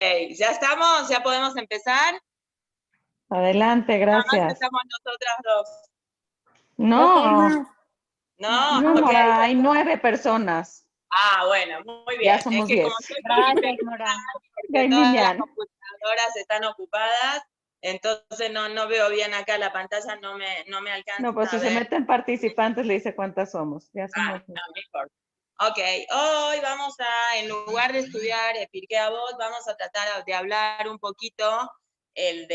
¿Ya estamos? ¿Ya podemos empezar? Adelante, Nada más gracias. estamos nosotras dos. Creo que hay No, más. No, no, ok. Mora, hay 9 personas. Bueno, muy Ya bien. Es somos que como 10. estoy por Gracias, internet, Mora. Ya porque hay todas las Minyan. computadoras están ocupadas, entonces no veo bien acá la pantalla, no me No, alcanza pues a si se ver. meten participantes, le dice cuántas somos. Ya somos. No, mejor. Ok, hoy vamos en lugar de estudiar Pirkei Avot, vamos a tratar de hablar un poquito del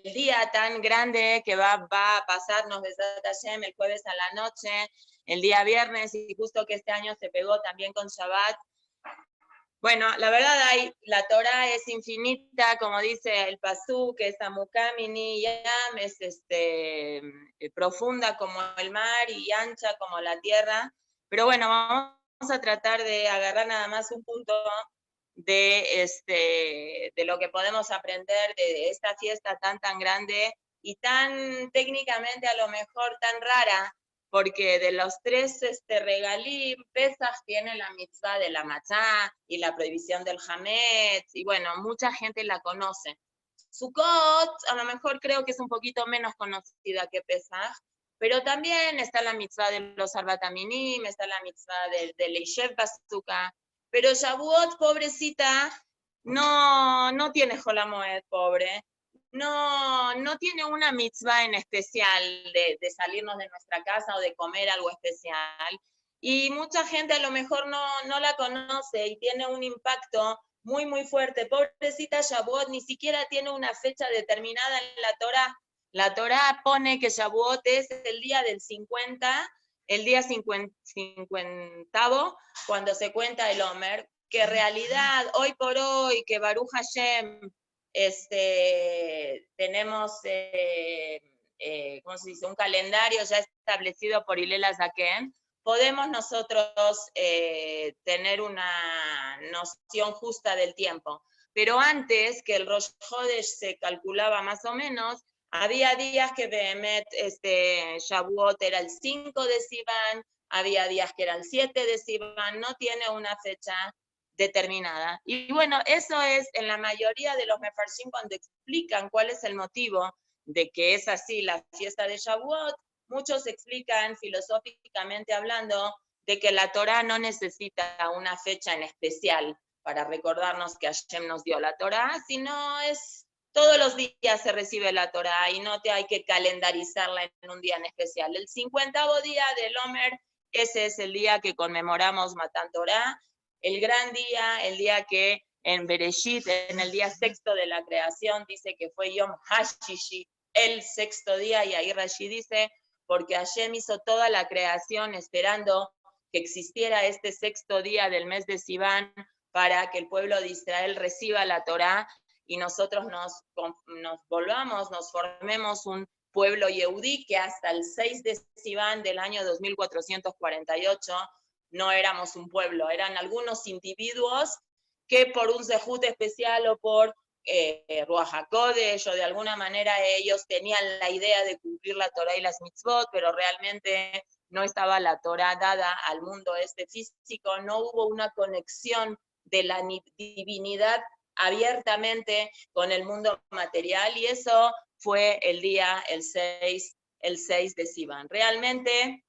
día tan grande que va a pasarnos de Hashem el jueves a la noche, el día viernes, y justo que este año se pegó también con Shabbat. Bueno, la verdad la Torah es infinita, como dice el Pasú, que es Amukamini Yam, es profunda como el mar y ancha como la tierra. Pero bueno, vamos a tratar de agarrar nada más un punto de lo que podemos aprender de esta fiesta tan grande y tan técnicamente a lo mejor tan rara, porque de los tres regalí, Pesach tiene la mitzvah de la matzá y la prohibición del hametz, y bueno, mucha gente la conoce. Sukkot, a lo mejor creo que es un poquito menos conocida que Pesach, pero también está la mitzvah de los Arbat Aminim, está la mitzvah de Leishev Basuka, pero Shavuot, pobrecita, no tiene Jolamoed, pobre, no tiene una mitzvah en especial de salirnos de nuestra casa o de comer algo especial. Y mucha gente a lo mejor no la conoce y tiene un impacto muy fuerte. Pobrecita Shavuot ni siquiera tiene una fecha determinada en la Torah. La Torah pone que Shavuot es el día del 50, el día 50, cuando se cuenta el Omer, que en realidad, hoy por hoy, que Baruch Hashem, tenemos, ¿cómo se dice?, un calendario ya establecido por Hillel Zaken, podemos nosotros tener una noción justa del tiempo. Pero antes, que el Rosh Chodesh se calculaba más o menos, había días que Behemet, Shavuot era el 5 de Sivan, había días que era el 7 de Sivan, no tiene una fecha determinada. Y bueno, eso es en la mayoría de los mefarshim cuando explican cuál es el motivo de que es así la fiesta de Shavuot, muchos explican filosóficamente hablando de que la Torah no necesita una fecha en especial para recordarnos que Hashem nos dio la Torah, sino es todos los días se recibe la Torah y no te hay que calendarizarla en un día en especial. El 50º día del Omer, ese es el día que conmemoramos Matan Torah, el gran día, el día que en Bereshit, en el día sexto de la creación, dice que fue Yom Hashishi, el sexto día, y ahí Rashi dice, porque Hashem hizo toda la creación esperando que existiera este sexto día del mes de Sivan para que el pueblo de Israel reciba la Torá y nosotros nos volvamos, nos formemos un pueblo yehudí que hasta el 6 de Sivan del año 2448 no éramos un pueblo, eran algunos individuos que por un zehut especial o por Ruach HaKodesh o de alguna manera ellos tenían la idea de cumplir la Torah y las mitzvot, pero realmente no estaba la Torah dada al mundo físico, no hubo una conexión de la divinidad abiertamente con el mundo material y eso fue el día, el 6 de Sivan. Realmente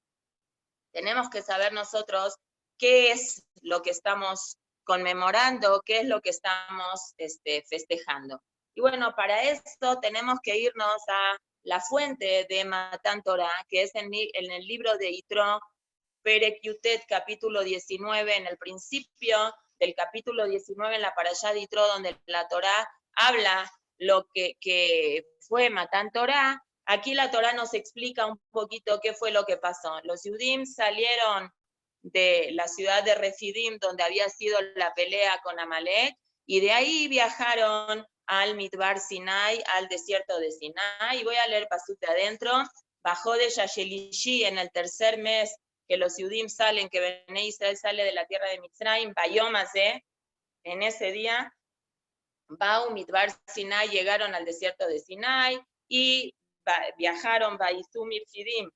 tenemos que saber nosotros qué es lo que estamos conmemorando, qué es lo que estamos festejando. Y bueno, para esto tenemos que irnos a la fuente de Matan Torah, que es en el libro de Yitro, Perek Yutet, capítulo 19, en el principio del capítulo 19, en la Parashá de Yitro, donde la Torah habla lo que fue Matan Torah. Aquí la Torah nos explica un poquito qué fue lo que pasó. Los Yudim salieron de la ciudad de Refidim, donde había sido la pelea con Amalek, y de ahí viajaron al Midbar Sinai, al desierto de Sinai. Y voy a leer pasuk de adentro. Bajó de Yashelishi en el tercer mes que los Yudim salen, que Bené Israel sale de la tierra de Mitzrayim, Bayomase, en ese día, Bau, Midbar Sinai, llegaron al desierto de Sinai y viajaron Baizum y Fidim,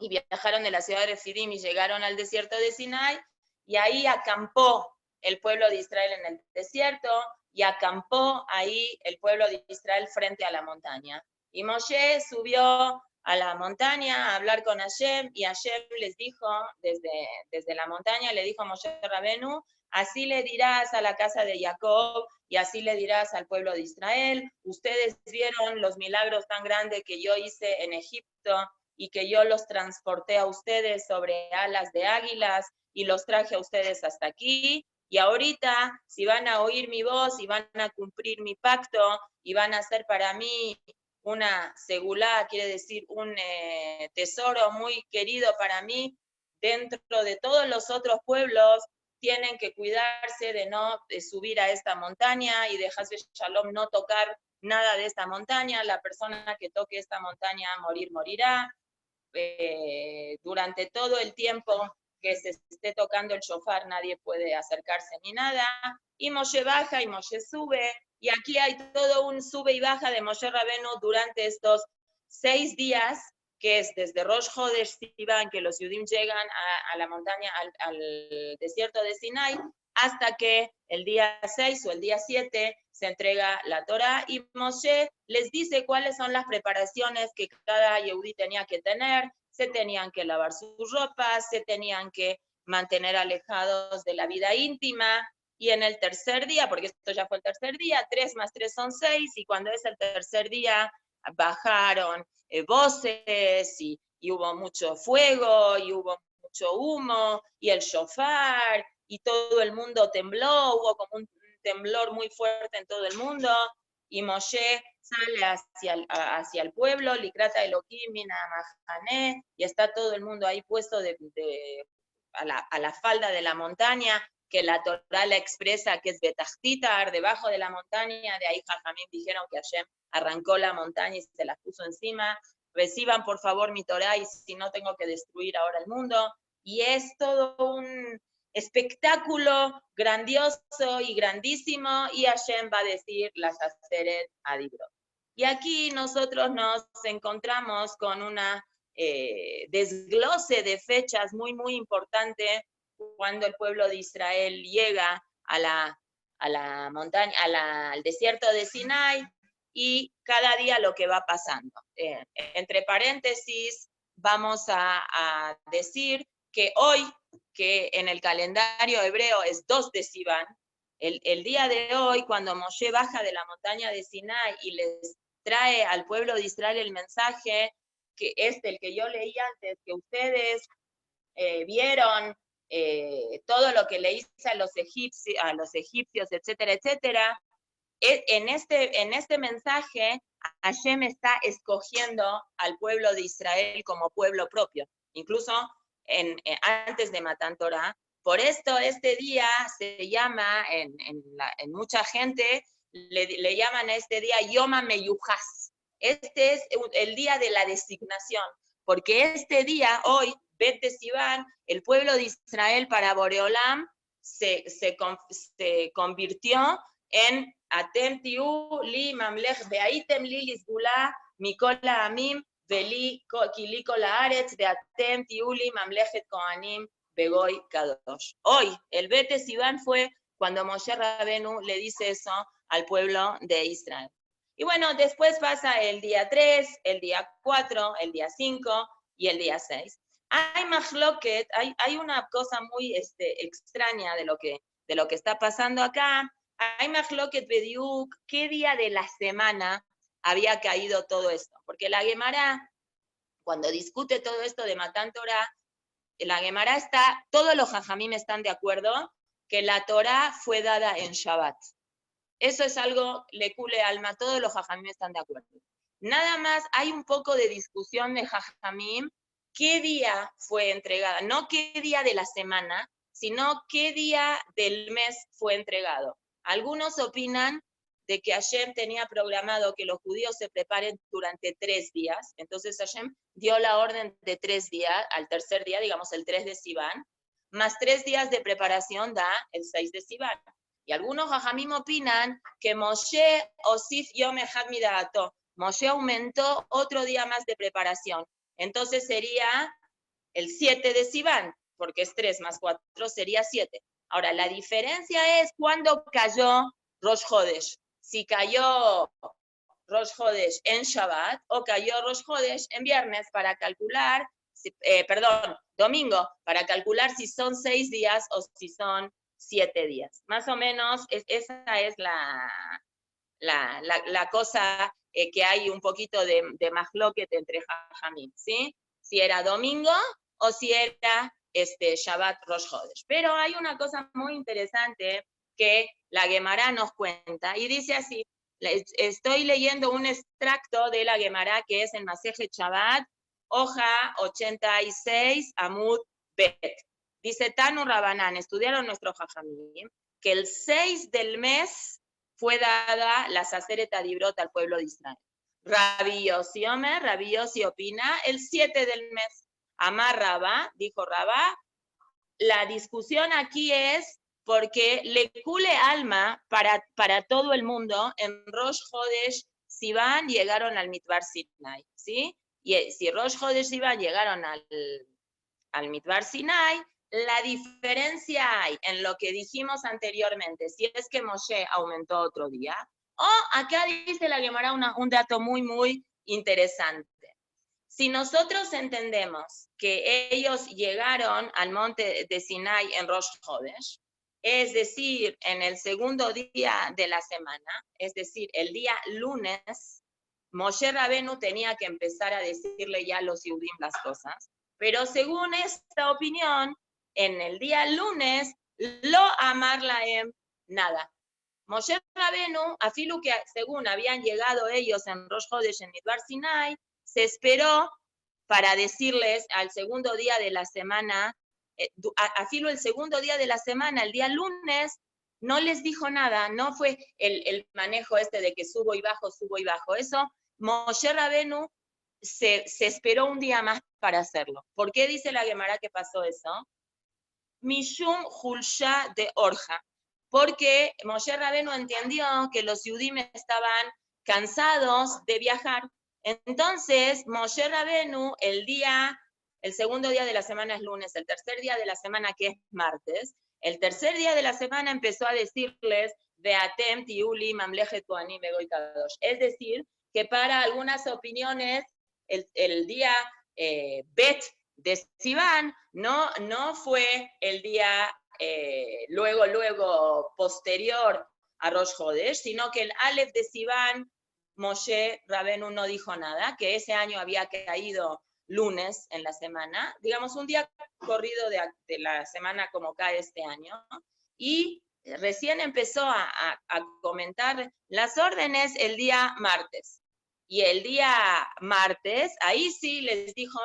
y viajaron de la ciudad de Refidim y llegaron al desierto de Sinai, y ahí acampó el pueblo de Israel en el desierto, y acampó ahí el pueblo de Israel frente a la montaña. Y Moshe subió a la montaña a hablar con Hashem, y Hashem les dijo, desde la montaña, le dijo a Moshe Rabenu, así le dirás a la casa de Jacob, y así le dirás al pueblo de Israel, ustedes vieron los milagros tan grandes que yo hice en Egipto, y que yo los transporté a ustedes sobre alas de águilas, y los traje a ustedes hasta aquí, y ahorita, si van a oír mi voz, y van a cumplir mi pacto, y van a hacer para mí una segulá, quiere decir un tesoro muy querido para mí, dentro de todos los otros pueblos, tienen que cuidarse de no subir a esta montaña y de Hasbe Shalom no tocar nada de esta montaña. La persona que toque esta montaña morirá. Durante todo el tiempo que se esté tocando el shofar nadie puede acercarse ni nada. Y Moshe baja y Moshe sube. Y aquí hay todo un sube y baja de Moshe Rabenu durante estos 6 días, que es desde Rosh Chodesh Sivan, que los Yudim llegan a la montaña, al desierto de Sinai, hasta que el día 6 o el día 7 se entrega la Torá, y Moshe les dice cuáles son las preparaciones que cada Yehudí tenía que tener. Se tenían que lavar sus ropas, se tenían que mantener alejados de la vida íntima, y en el tercer día, porque esto ya fue el tercer día, 3 más 3 son 6, y cuando es el tercer día bajaron voces, y hubo mucho fuego, y hubo mucho humo, y el shofar, y todo el mundo tembló, hubo como un temblor muy fuerte en todo el mundo, y Moshe sale hacia el pueblo, Likrata Elohim Mina Mahané, y está todo el mundo ahí puesto a la falda de la montaña, que la Torá la expresa que es Betachtitar, debajo de la montaña. De ahí Jajamim dijeron que Hashem arrancó la montaña y se la puso encima. Reciban por favor mi Torá, y si no tengo que destruir ahora el mundo. Y es todo un espectáculo grandioso y grandísimo, y Hashem va a decir las Aseret Adibrot. Y aquí nosotros nos encontramos con una desglose de fechas muy, muy importante, cuando el pueblo de Israel llega a la montaña, al desierto de Sinai, y cada día lo que va pasando. Entre paréntesis, vamos a decir que hoy, que en el calendario hebreo es 2 de Sivan, el día de hoy, cuando Moshe baja de la montaña de Sinai y les trae al pueblo de Israel el mensaje, que es el que yo leí antes, que ustedes vieron todo lo que le hice a los egipcios, etcétera, etcétera. En este mensaje, Hashem está escogiendo al pueblo de Israel como pueblo propio, incluso antes de Matan Torah. Por esto este día se llama, en mucha gente, le llaman a este día Yom HaMeyuchas. Este es el día de la designación, porque este día, hoy, Bet de Sivan, el pueblo de Israel para Boreolam se convirtió en Atem tiu li mamlech beaitem li lisgula mikola amim veli kili kol haaretz beatem tiu li mamlechet kohanim begoy kadosh. Hoy, el Bet de Sivan fue cuando Moshe Rabenu le dice eso al pueblo de Israel. Y bueno, después pasa el día 3, el día 4, el día 5 y el día 6. Hay machloket, hay una cosa muy extraña de lo que está pasando acá. Hay machloket bediuk, ¿qué día de la semana había caído todo esto? Porque la Gemara, cuando discute todo esto de Matan Torah, la Gemara todos los jajamim están de acuerdo que la Torah fue dada en Shabbat. Eso es algo, le cule alma, todos los jajamim están de acuerdo. Nada más hay un poco de discusión de jajamim, qué día fue entregada, no qué día de la semana, sino qué día del mes fue entregado. Algunos opinan de que Hashem tenía programado que los judíos se preparen durante 3 días, entonces Hashem dio la orden de 3 días, al tercer día, digamos el 3 de Sivan, más 3 días de preparación da el 6 de Sivan. Y algunos jajamim opinan que Moshe osif yom echad mida'ato, Moshe aumentó otro día más de preparación, entonces sería el 7 de Sivan, porque es 3 más 4 sería 7. Ahora, la diferencia es cuándo cayó Rosh Hodesh. Si cayó Rosh Hodesh en Shabbat o cayó Rosh Hodesh en viernes para calcular, domingo, para calcular si son 6 días o si son 7 días. Más o menos, esa es la cosa que hay un poquito de mahloket entre Jajamim, ¿sí? Si era domingo o si era Shabbat Rosh Hodesh. Pero hay una cosa muy interesante que la Gemara nos cuenta, y dice así, estoy leyendo un extracto de la Gemara que es en Masejet Shabbat, hoja 86, Amud Bet. Dice Tanu Rabanán, estudiaron nuestros Jajamim, que el 6 del mes fue dada la Saseret Adibrot al pueblo de Israel. Rabbi Yossi Omer, Rabbi Yossi opina, el 7 del mes. Amar Rabá, dijo Rabá, la discusión aquí es porque le cule alma para todo el mundo, en Rosh Hodesh Sivan llegaron al Midbar Sinai, ¿sí? Y si Rosh Hodesh Sivan llegaron al Midbar Sinai, la diferencia hay en lo que dijimos anteriormente, si es que Moshe aumentó otro día, o acá dice la Gemara un dato muy, muy interesante. Si nosotros entendemos que ellos llegaron al monte de Sinai en Rosh Hodesh, es decir, en el segundo día de la semana, es decir, el día lunes, Moshe Rabenu tenía que empezar a decirle ya a los Yehudim las cosas, pero según esta opinión, en el día lunes, lo amar laem, nada. Moshe Rabenu, afilu que según habían llegado ellos en Rosh Hodesh en Midbar Sinai, se esperó para decirles al segundo día de la semana, afilu el segundo día de la semana, el día lunes, no les dijo nada, no fue el manejo de que subo y bajo, eso, Moshe Rabenu se esperó un día más para hacerlo. ¿Por qué dice la Gemara que pasó eso? Mishum Hulsha de Orja, porque Moshe Rabenu entendió que los Yudim estaban cansados de viajar. Entonces, Moshe Rabenu, el segundo día de la semana es lunes, el tercer día de la semana que es martes, el tercer día de la semana empezó a decirles, Beatem tiuli mamlechet kohanim begoy kadosh. Es decir, que para algunas opiniones, el día Bet de Sivan no fue el día luego posterior a Rosh Hodesh, sino que el Aleph de Sivan, Moshe Rabenu no dijo nada, que ese año había caído lunes en la semana, digamos un día corrido de la semana como cae este año, y recién empezó a comentar las órdenes el día martes. Y el día martes, ahí sí les dijo,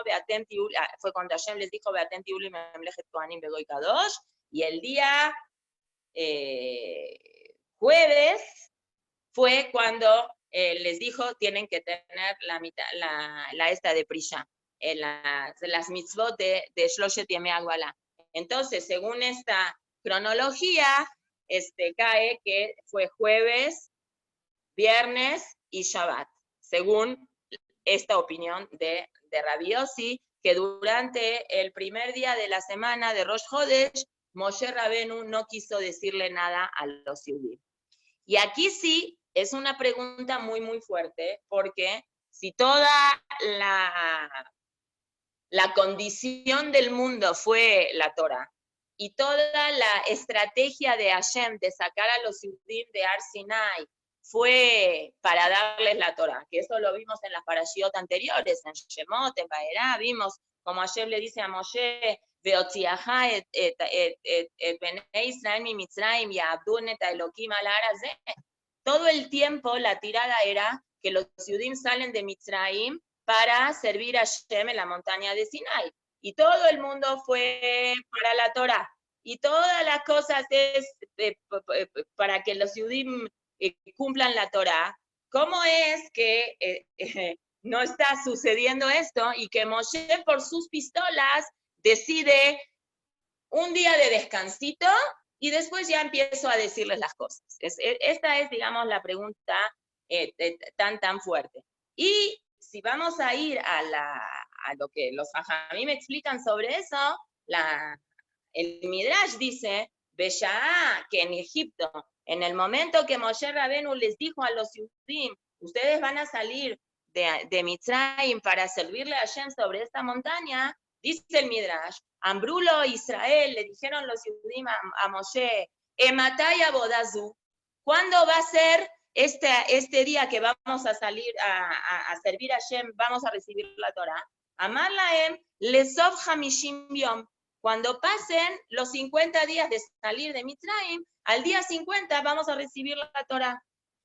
fue cuando Hashem les dijo, Beatem tiuli memlechet kohanim begoy kadosh, y el día jueves fue cuando les dijo, tienen que tener la esta de Prisha, las mitzvot de Shloshet Yemei Hagbalah. Entonces, según esta cronología, cae que fue jueves, viernes y Shabbat, según esta opinión de Rabbi Yossi, que durante el primer día de la semana de Rosh Hodesh, Moshe Rabenu no quiso decirle nada a los Yehudim. Y aquí sí es una pregunta muy, muy fuerte, porque si toda la condición del mundo fue la Torah, y toda la estrategia de Hashem de sacar a los Yehudim de Har Sinai fue para darles la Torah, que eso lo vimos en las parashiot anteriores, en Shemot, en Vaerá, vimos como Hashem le dice a Moshe, Veotziaha et Benei Israel mi Mitzrayim ya'abdun et Elokim al har hazeh. Todo el tiempo la tirada era que los Yehudim salen de Mitzrayim para servir a Hashem en la montaña de Sinai. Y todo el mundo fue para la Torah. Y todas las cosas es para que los Yehudim cumplan la Torah. ¿Cómo es que no está sucediendo esto y que Moshe por sus pistolas decide un día de descansito y después ya empiezo a decirles las cosas? Esta es, digamos, la pregunta tan fuerte. Y si vamos a ir a lo que los Jajamim me explican sobre eso, el Midrash dice, Bellá, que en Egipto, en el momento que Moshe Rabenu les dijo a los Yudim, ustedes van a salir de Mitzrayim para servirle a Hashem sobre esta montaña, dice el Midrash, Ambrulo Israel, le dijeron los Yudim a Moshe, Emataya Bodazu, ¿cuándo va a ser este día que vamos a salir a servir a Hashem, vamos a recibir la Torah? Amar Laem, Lesov Hamishim Yom, cuando pasen los 50 días de salir de Mitzrayim, al día 50 vamos a recibir la Torah.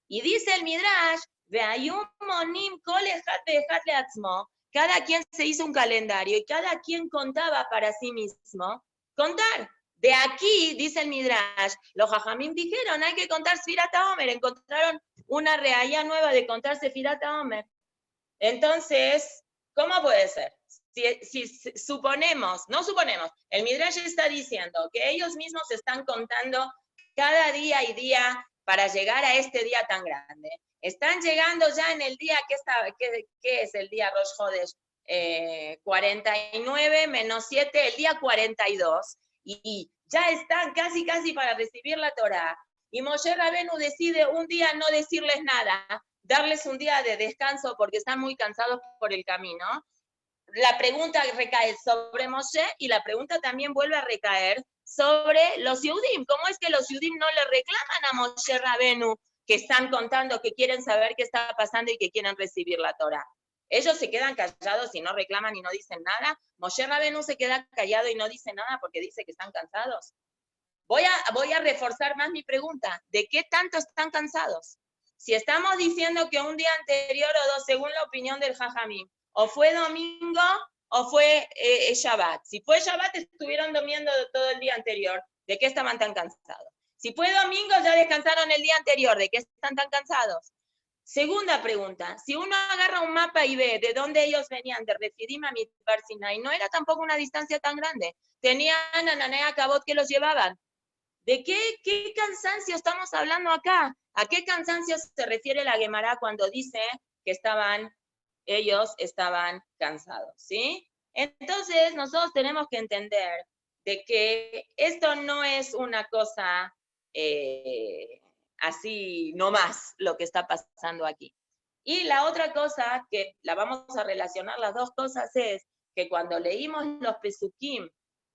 Y dice el Midrash, Ve'ayum monim kol echad ve'echad leatzmo, cada quien se hizo un calendario y cada quien contaba para sí mismo, contar. De aquí, dice el Midrash, los Jajamim dijeron, hay que contar Sfirat HaOmer, encontraron una reaya nueva de contar Sfirat HaOmer. Entonces, ¿cómo puede ser? Si suponemos, no suponemos, el Midrash está diciendo que ellos mismos están contando cada día y día para llegar a este día tan grande. Están llegando ya en el día, ¿qué es el día Rosh Chodesh? 49 menos 7, el día 42, y ya están casi para recibir la Torah. Y Moshe Rabenu decide un día no decirles nada, darles un día de descanso porque están muy cansados por el camino. La pregunta recae sobre Moshe y la pregunta también vuelve a recaer sobre los Yehudim. ¿Cómo es que los Yehudim no le reclaman a Moshe Rabenu que están contando, que quieren saber qué está pasando y que quieren recibir la Torah? Ellos se quedan callados y no reclaman y no dicen nada. Moshe Rabenu se queda callado y no dice nada porque dice que están cansados. Voy a reforzar más mi pregunta. ¿De qué tanto están cansados? Si estamos diciendo que un día anterior o dos, según la opinión del Jajamim, o fue domingo o fue Shabbat. Si fue Shabbat, estuvieron durmiendo todo el día anterior. ¿De qué estaban tan cansados? Si fue domingo, ya descansaron el día anterior. ¿De qué están tan cansados? Segunda pregunta. Si uno agarra un mapa y ve de dónde ellos venían, de Refidim a Midbar Sinai, no era tampoco una distancia tan grande. Tenían a Nananea Cabot que los llevaban. ¿De qué cansancio estamos hablando acá? ¿A qué cansancio se refiere la Gemara cuando dice que ellos estaban cansados? ¿Sí? Entonces, nosotros tenemos que entender de que esto no es una cosa así nomás lo que está pasando aquí. Y la otra cosa, que la vamos a relacionar las dos cosas, es que cuando leímos los Pesukim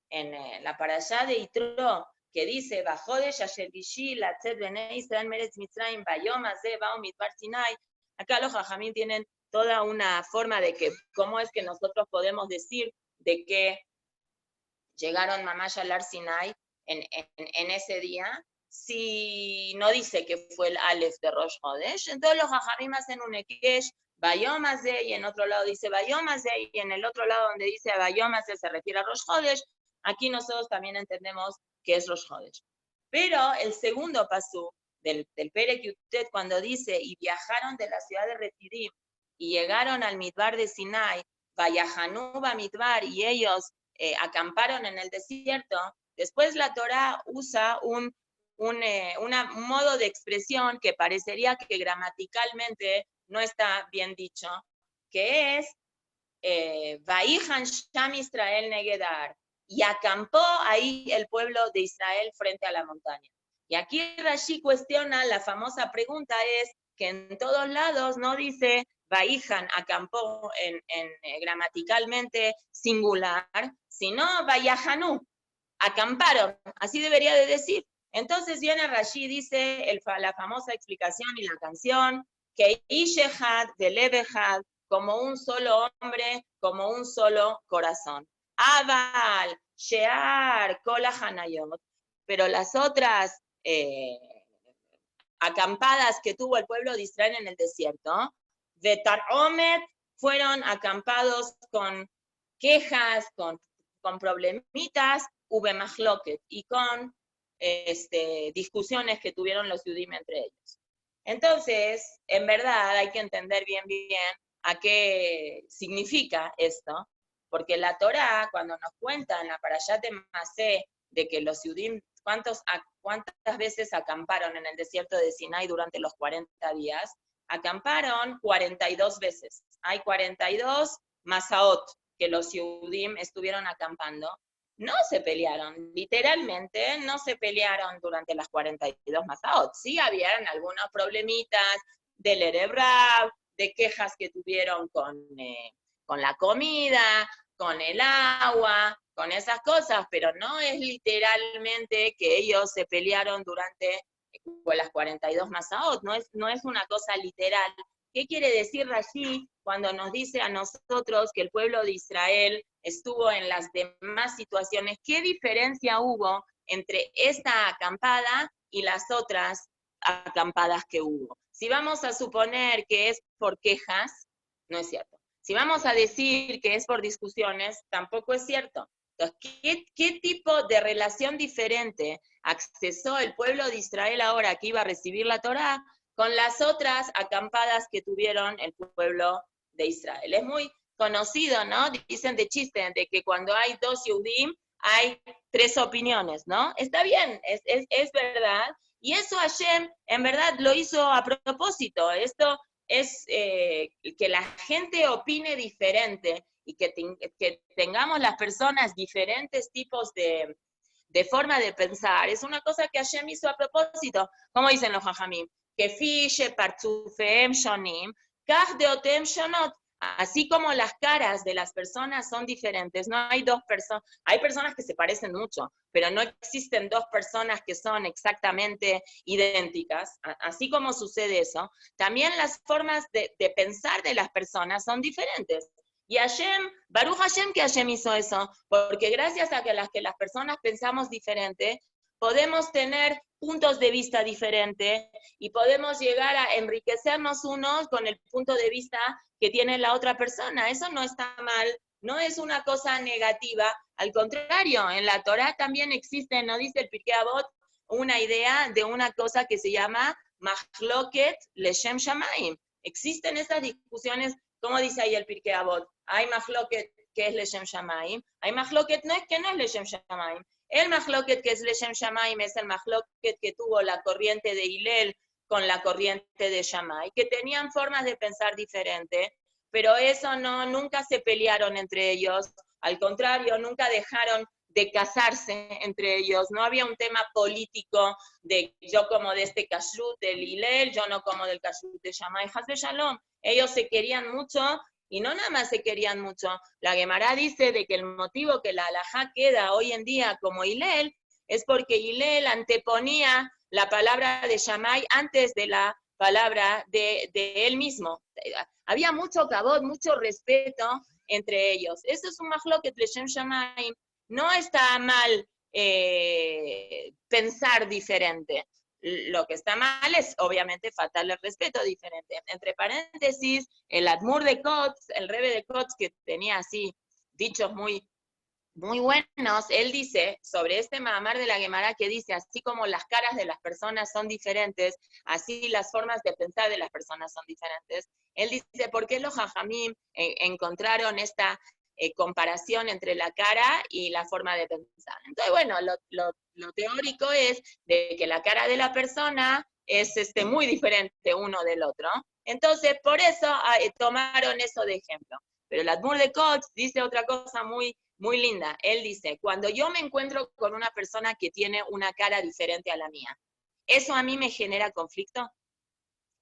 en la parashá de Yitro, que dice, Bajodesh Asher Bishi, Latzet Bnei Israel Meretz Mitzrayim, Bayom Hazeh Bao Midbar Sinai, acá los Jajamim tienen toda una forma de que, cómo es que nosotros podemos decir de que llegaron Mamash al Ar Sinai en ese día, si no dice que fue el Aleph de Rosh Chodesh. Entonces los Jajamim hacen un Ekesh, Bayom Hazeh, y en otro lado dice Bayom Hazeh, y en el otro lado donde dice Bayom Hazeh se refiere a Rosh Chodesh. Aquí nosotros también entendemos que es Rosh Chodesh. Pero el segundo pasú del Perek Yutet, cuando dice, y viajaron de la ciudad de Refidim, y llegaron al Midbar de Sinai, Vayahanu Bamidbar, y ellos acamparon en el desierto, después la Torá usa un modo de expresión que parecería que gramaticalmente no está bien dicho, que es Vaihan Sham Israel Negedar, y acampó ahí el pueblo de Israel frente a la montaña. Y aquí Rashi cuestiona, la famosa pregunta es que en todos lados no dice Vaihan, acampó gramaticalmente singular, sino Vayahanu, acamparon, así debería de decir. Entonces viene Rashi, dice la famosa explicación y la canción, que Ishehad de Levehad, como un solo hombre, como un solo corazón. Aval, Shear, Kola Hanayot, pero las otras acampadas que tuvo el pueblo de Israel en el desierto, de Taromet, fueron acampados con quejas, con problemitas, ubemachloket, y con discusiones que tuvieron los Yudim entre ellos. Entonces, en verdad hay que entender bien a qué significa esto, porque la Torá, cuando nos cuenta en la Parashat de Masé, de que los Yudim, ¿cuántas veces acamparon en el desierto de Sinai durante los 40 días? Acamparon 42 veces. Hay 42 Masaot que los Yudim estuvieron acampando. no se pelearon, literalmente no se pelearon durante las 42 Masaot. Sí habían algunos problemitas del Erev Rav, de quejas que tuvieron con la comida, con el agua, con esas cosas, pero no es literalmente que ellos se pelearon durante las 42 Masaot, no es una cosa literal. ¿Qué quiere decir Rashi cuando nos dice a nosotros que el pueblo de Israel estuvo en las demás situaciones? ¿Qué diferencia hubo entre esta acampada y las otras acampadas que hubo? Si vamos a suponer que es por quejas, no es cierto. Si vamos a decir que es por discusiones, tampoco es cierto. Entonces, ¿qué tipo de relación diferente accesó el pueblo de Israel ahora que iba a recibir la Torá con las otras acampadas que tuvieron el pueblo de Israel? Es muy conocido, ¿no? Dicen de chiste, de que cuando hay dos Yehudim, hay tres opiniones, ¿no? Está bien, es verdad. Y eso Hashem, en verdad, lo hizo a propósito. Esto es que la gente opine diferente y que tengamos las personas diferentes tipos de forma de pensar. Es una cosa que Hashem hizo a propósito. Como dicen los Jajamim, que fiche partzufeem shonim, kach deotem shonot. Así como las caras de las personas son diferentes, no hay dos personas, hay personas que se parecen mucho, pero no existen dos personas que son exactamente idénticas. Así como sucede eso, también las formas de pensar de las personas son diferentes. Y Hashem, Baruch Hashem que Hashem hizo eso, porque gracias a que las personas pensamos diferente, podemos tener puntos de vista diferentes y podemos llegar a enriquecernos unos con el punto de vista que tiene la otra persona. Eso no está mal, no es una cosa negativa, al contrario, en la Torá también existe, ¿no dice el Pirkei Avot, una idea de una cosa que se llama Mahloket Leshem Shamayim? Existen estas discusiones, como dice ahí el Pirkei Avot, hay Mahloket que es Leshem Shamayim, hay Mahloket que no es Leshem Shamayim. El Mahloket que es Leshem Shamayim es el Mahloket que tuvo la corriente de Hillel con la corriente de Shammai, que tenían formas de pensar diferentes, pero eso nunca se pelearon entre ellos, al contrario, nunca dejaron de casarse entre ellos, no había un tema político de yo como de este kashrut del Hillel, yo no como del kashrut de Shammai, Haz de Shalom, ellos se querían mucho. Y no nada más se querían mucho. La Gemara dice de que el motivo que la halajá queda hoy en día como Hillel es porque Hillel anteponía la palabra de Shammai antes de la palabra de él mismo. Había mucho kavod, mucho respeto entre ellos. Eso es un mahloket leshem Shammai. No está mal pensar diferente. Lo que está mal es, obviamente, faltarle el respeto diferente. Entre paréntesis, el Admur de Kotz, el Rebbe de Kotz, que tenía así dichos muy buenos, él dice sobre este Mahamar de la Gemara que dice, así como las caras de las personas son diferentes, así las formas de pensar de las personas son diferentes. Él dice, ¿por qué los Jajamim encontraron esta comparación entre la cara y la forma de pensar? Entonces, bueno, lo teórico es de que la cara de la persona es muy diferente uno del otro. Entonces, por eso tomaron eso de ejemplo. Pero el Admur de Kotz dice otra cosa muy linda. Él dice, cuando yo me encuentro con una persona que tiene una cara diferente a la mía, ¿eso a mí me genera conflicto?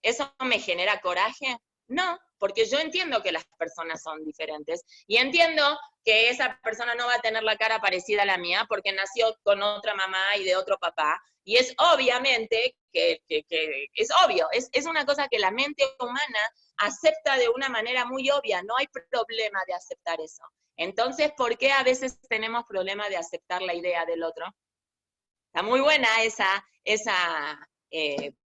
¿Eso me genera coraje? No, porque yo entiendo que las personas son diferentes y entiendo que esa persona no va a tener la cara parecida a la mía porque nació con otra mamá y de otro papá. Y es obviamente que es obvio, es una cosa que la mente humana acepta de una manera muy obvia, no hay problema de aceptar eso. Entonces, ¿por qué a veces tenemos problema de aceptar la idea del otro? Está muy buena esa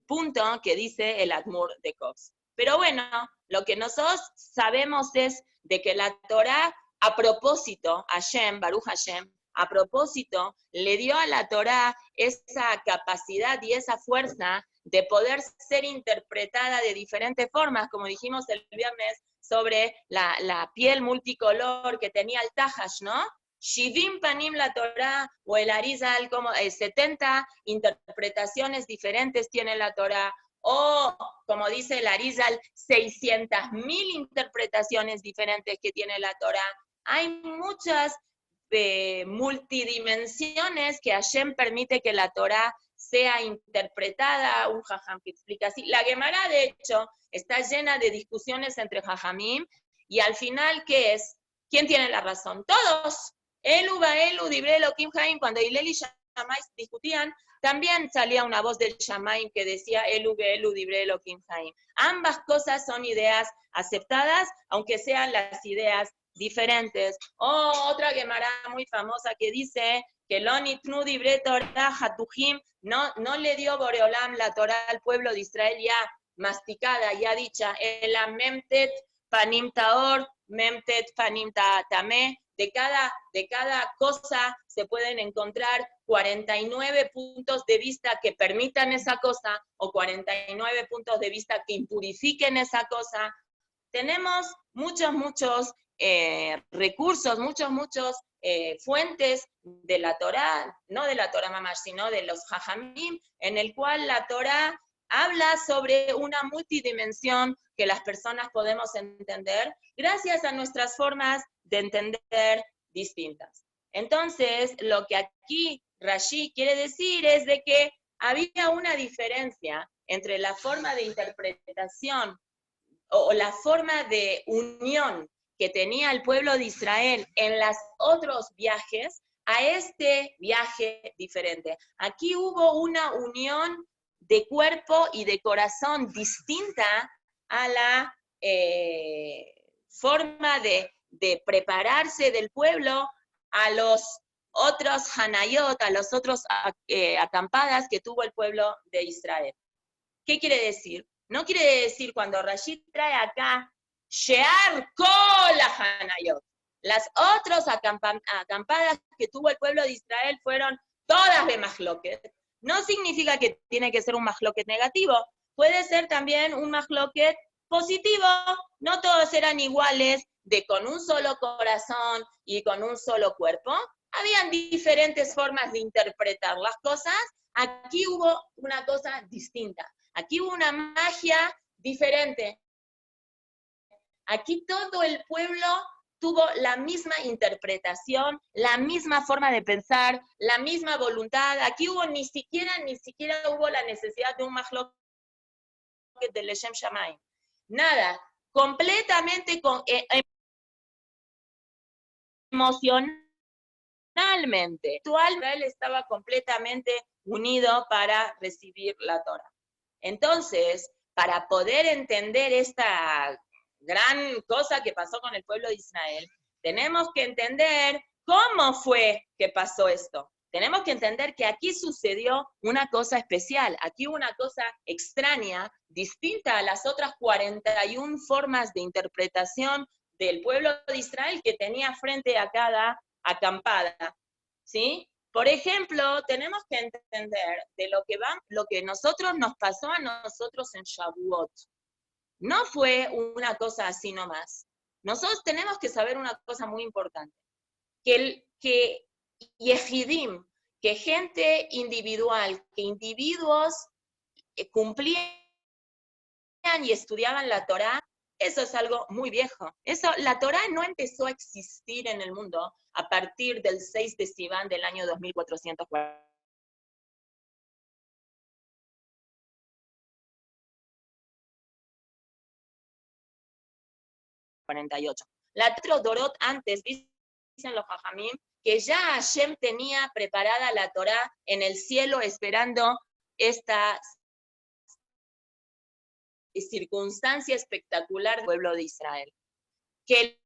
punto que dice el Admur de Kotz. Pero bueno, lo que nosotros sabemos es de que la Torá, a propósito, Hashem, Baruch Hashem, a propósito, le dio a la Torá esa capacidad y esa fuerza de poder ser interpretada de diferentes formas, como dijimos el viernes, sobre la piel multicolor que tenía el Tahash, ¿no? Shivim Panim la Torá, o el Arizal, como 70 interpretaciones diferentes tiene la Torá, o, como dice el Arizal, 600.000 interpretaciones diferentes que tiene la Torá. Hay muchas multidimensiones que Hashem permite que la Torá sea interpretada, un jajam que explica así. La Gemara, de hecho, está llena de discusiones entre jajamim, y al final, ¿qué es? ¿Quién tiene la razón? Todos. Elu, Baelu, Dibre, Elohim, Haim. Cuando Hillel y Shammai discutían, también salía una voz del Shammai que decía Elu, Beelu, Dibre, Elohim, Haim. Ambas cosas son ideas aceptadas, aunque sean las ideas diferentes. Otra Gemara muy famosa que dice que Lo nitnu dibre Torah hatujim, no le dio Boreolam la Torah al pueblo de Israel ya masticada, ya dicha, el memtet panim taor, memtet panim tameh. De cada cosa se pueden encontrar 49 puntos de vista que permitan esa cosa, o 49 puntos de vista que impurifiquen esa cosa. Tenemos muchos recursos, muchos fuentes de la Torá, no de la Torá mamash, sino de los jajamim, en el cual la Torá habla sobre una multidimensión que las personas podemos entender gracias a nuestras formas de entender distintas. Entonces, lo que aquí Rashi quiere decir es de que había una diferencia entre la forma de interpretación o la forma de unión que tenía el pueblo de Israel en los otros viajes a este viaje diferente. Aquí hubo una unión de cuerpo y de corazón distinta a la forma de prepararse del pueblo a los otros hanayot, a los otros acampadas que tuvo el pueblo de Israel. ¿Qué quiere decir? No quiere decir cuando Rashi trae acá Shear Kol Hanayot. Las otras acampadas que tuvo el pueblo de Israel fueron todas de Mahloket. No significa que tiene que ser un Mahloket negativo. Puede ser también un Mahloket positivo. No todos eran iguales, de con un solo corazón y con un solo cuerpo. Habían diferentes formas de interpretar las cosas. Aquí hubo una cosa distinta. Aquí hubo una magia diferente. Aquí todo el pueblo tuvo la misma interpretación, la misma forma de pensar, la misma voluntad. Aquí hubo ni siquiera hubo la necesidad de un mahloket del Leshem Shammai. Nada, completamente emocionalmente. Israel estaba completamente unido para recibir la Torah. Entonces, para poder entender esta gran cosa que pasó con el pueblo de Israel, tenemos que entender cómo fue que pasó esto. Tenemos que entender que aquí sucedió una cosa especial, aquí hubo una cosa extraña, distinta a las otras 41 formas de interpretación del pueblo de Israel que tenía frente a cada acampada, ¿sí? Por ejemplo, tenemos que entender de lo que nosotros nos pasó a nosotros en Shavuot. No fue una cosa así nomás. Nosotros tenemos que saber una cosa muy importante, que Yehidim, que gente individual, que individuos cumplían y estudiaban la Torá, eso es algo muy viejo. La Torá no empezó a existir en el mundo a partir del 6 de Sivan del año 2440. La Dorot antes, dicen los Jajamim, que ya Hashem tenía preparada la Torá en el cielo esperando esta circunstancia espectacular del pueblo de Israel. Que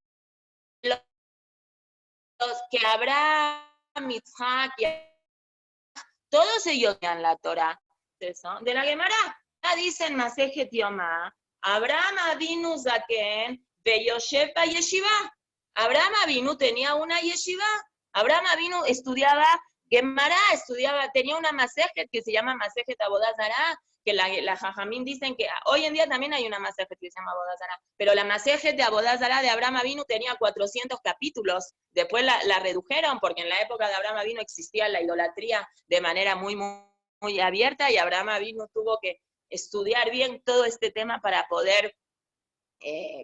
Abraham, Isaac, todos ellos tenían la Torá. De la Gemara dicen Masejet Yomá, Abraham Avinu Zaken, Beyoshev Yeshiva. Abraham Avinu tenía una yeshiva. Abraham Avinu estudiaba Gemara, tenía una Masejet que se llama Masejet Avodah Zará, que la Jajamín dicen que hoy en día también hay una Masejet que se llama Avodah Zará, pero la Masejet de Avodah Zará de Abraham Avinu tenía 400 capítulos. Después la redujeron porque en la época de Abraham Avinu existía la idolatría de manera muy abierta, y Abraham Avinu tuvo que estudiar bien todo este tema para poder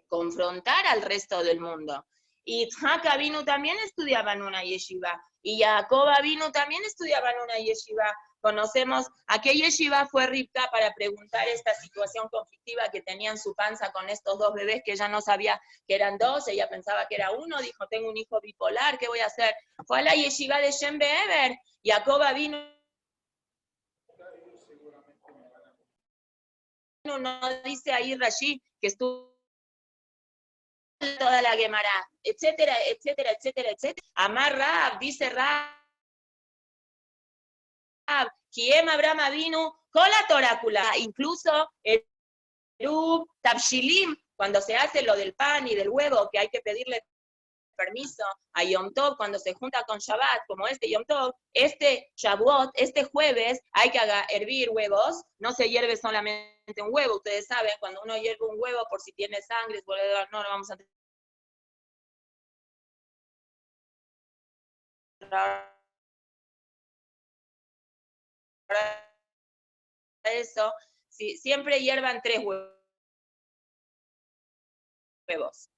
confrontar al resto del mundo. Y Itzhak Avinu también estudiaba en una yeshiva. Y Jacob Avinu también estudiaba en una yeshiva. Conocemos a qué yeshiva fue Rivka para preguntar esta situación conflictiva que tenía en su panza con estos dos bebés que ella no sabía que eran dos, ella pensaba que era uno, dijo, tengo un hijo bipolar, ¿qué voy a hacer? Fue a la yeshiva de Shem Be'ever. Jacob Avinu no dice ahí Rashi que estuvo toda la Gemara, etcétera, etcétera, etcétera, etcétera. Amar Rab, dice Rab, Kiem Abraham Avinu, con la torácula, incluso Erub, Tabshilim, cuando se hace lo del pan y del huevo, que hay que pedirle permiso a Yom Tov cuando se junta con Shabbat, como este Yom Tov, este Shavuot, este jueves, hay que hervir huevos, no se hierve solamente un huevo, ustedes saben, cuando uno hierve un huevo por si tiene sangre, no lo vamos a eso, siempre hiervan 3 huevos.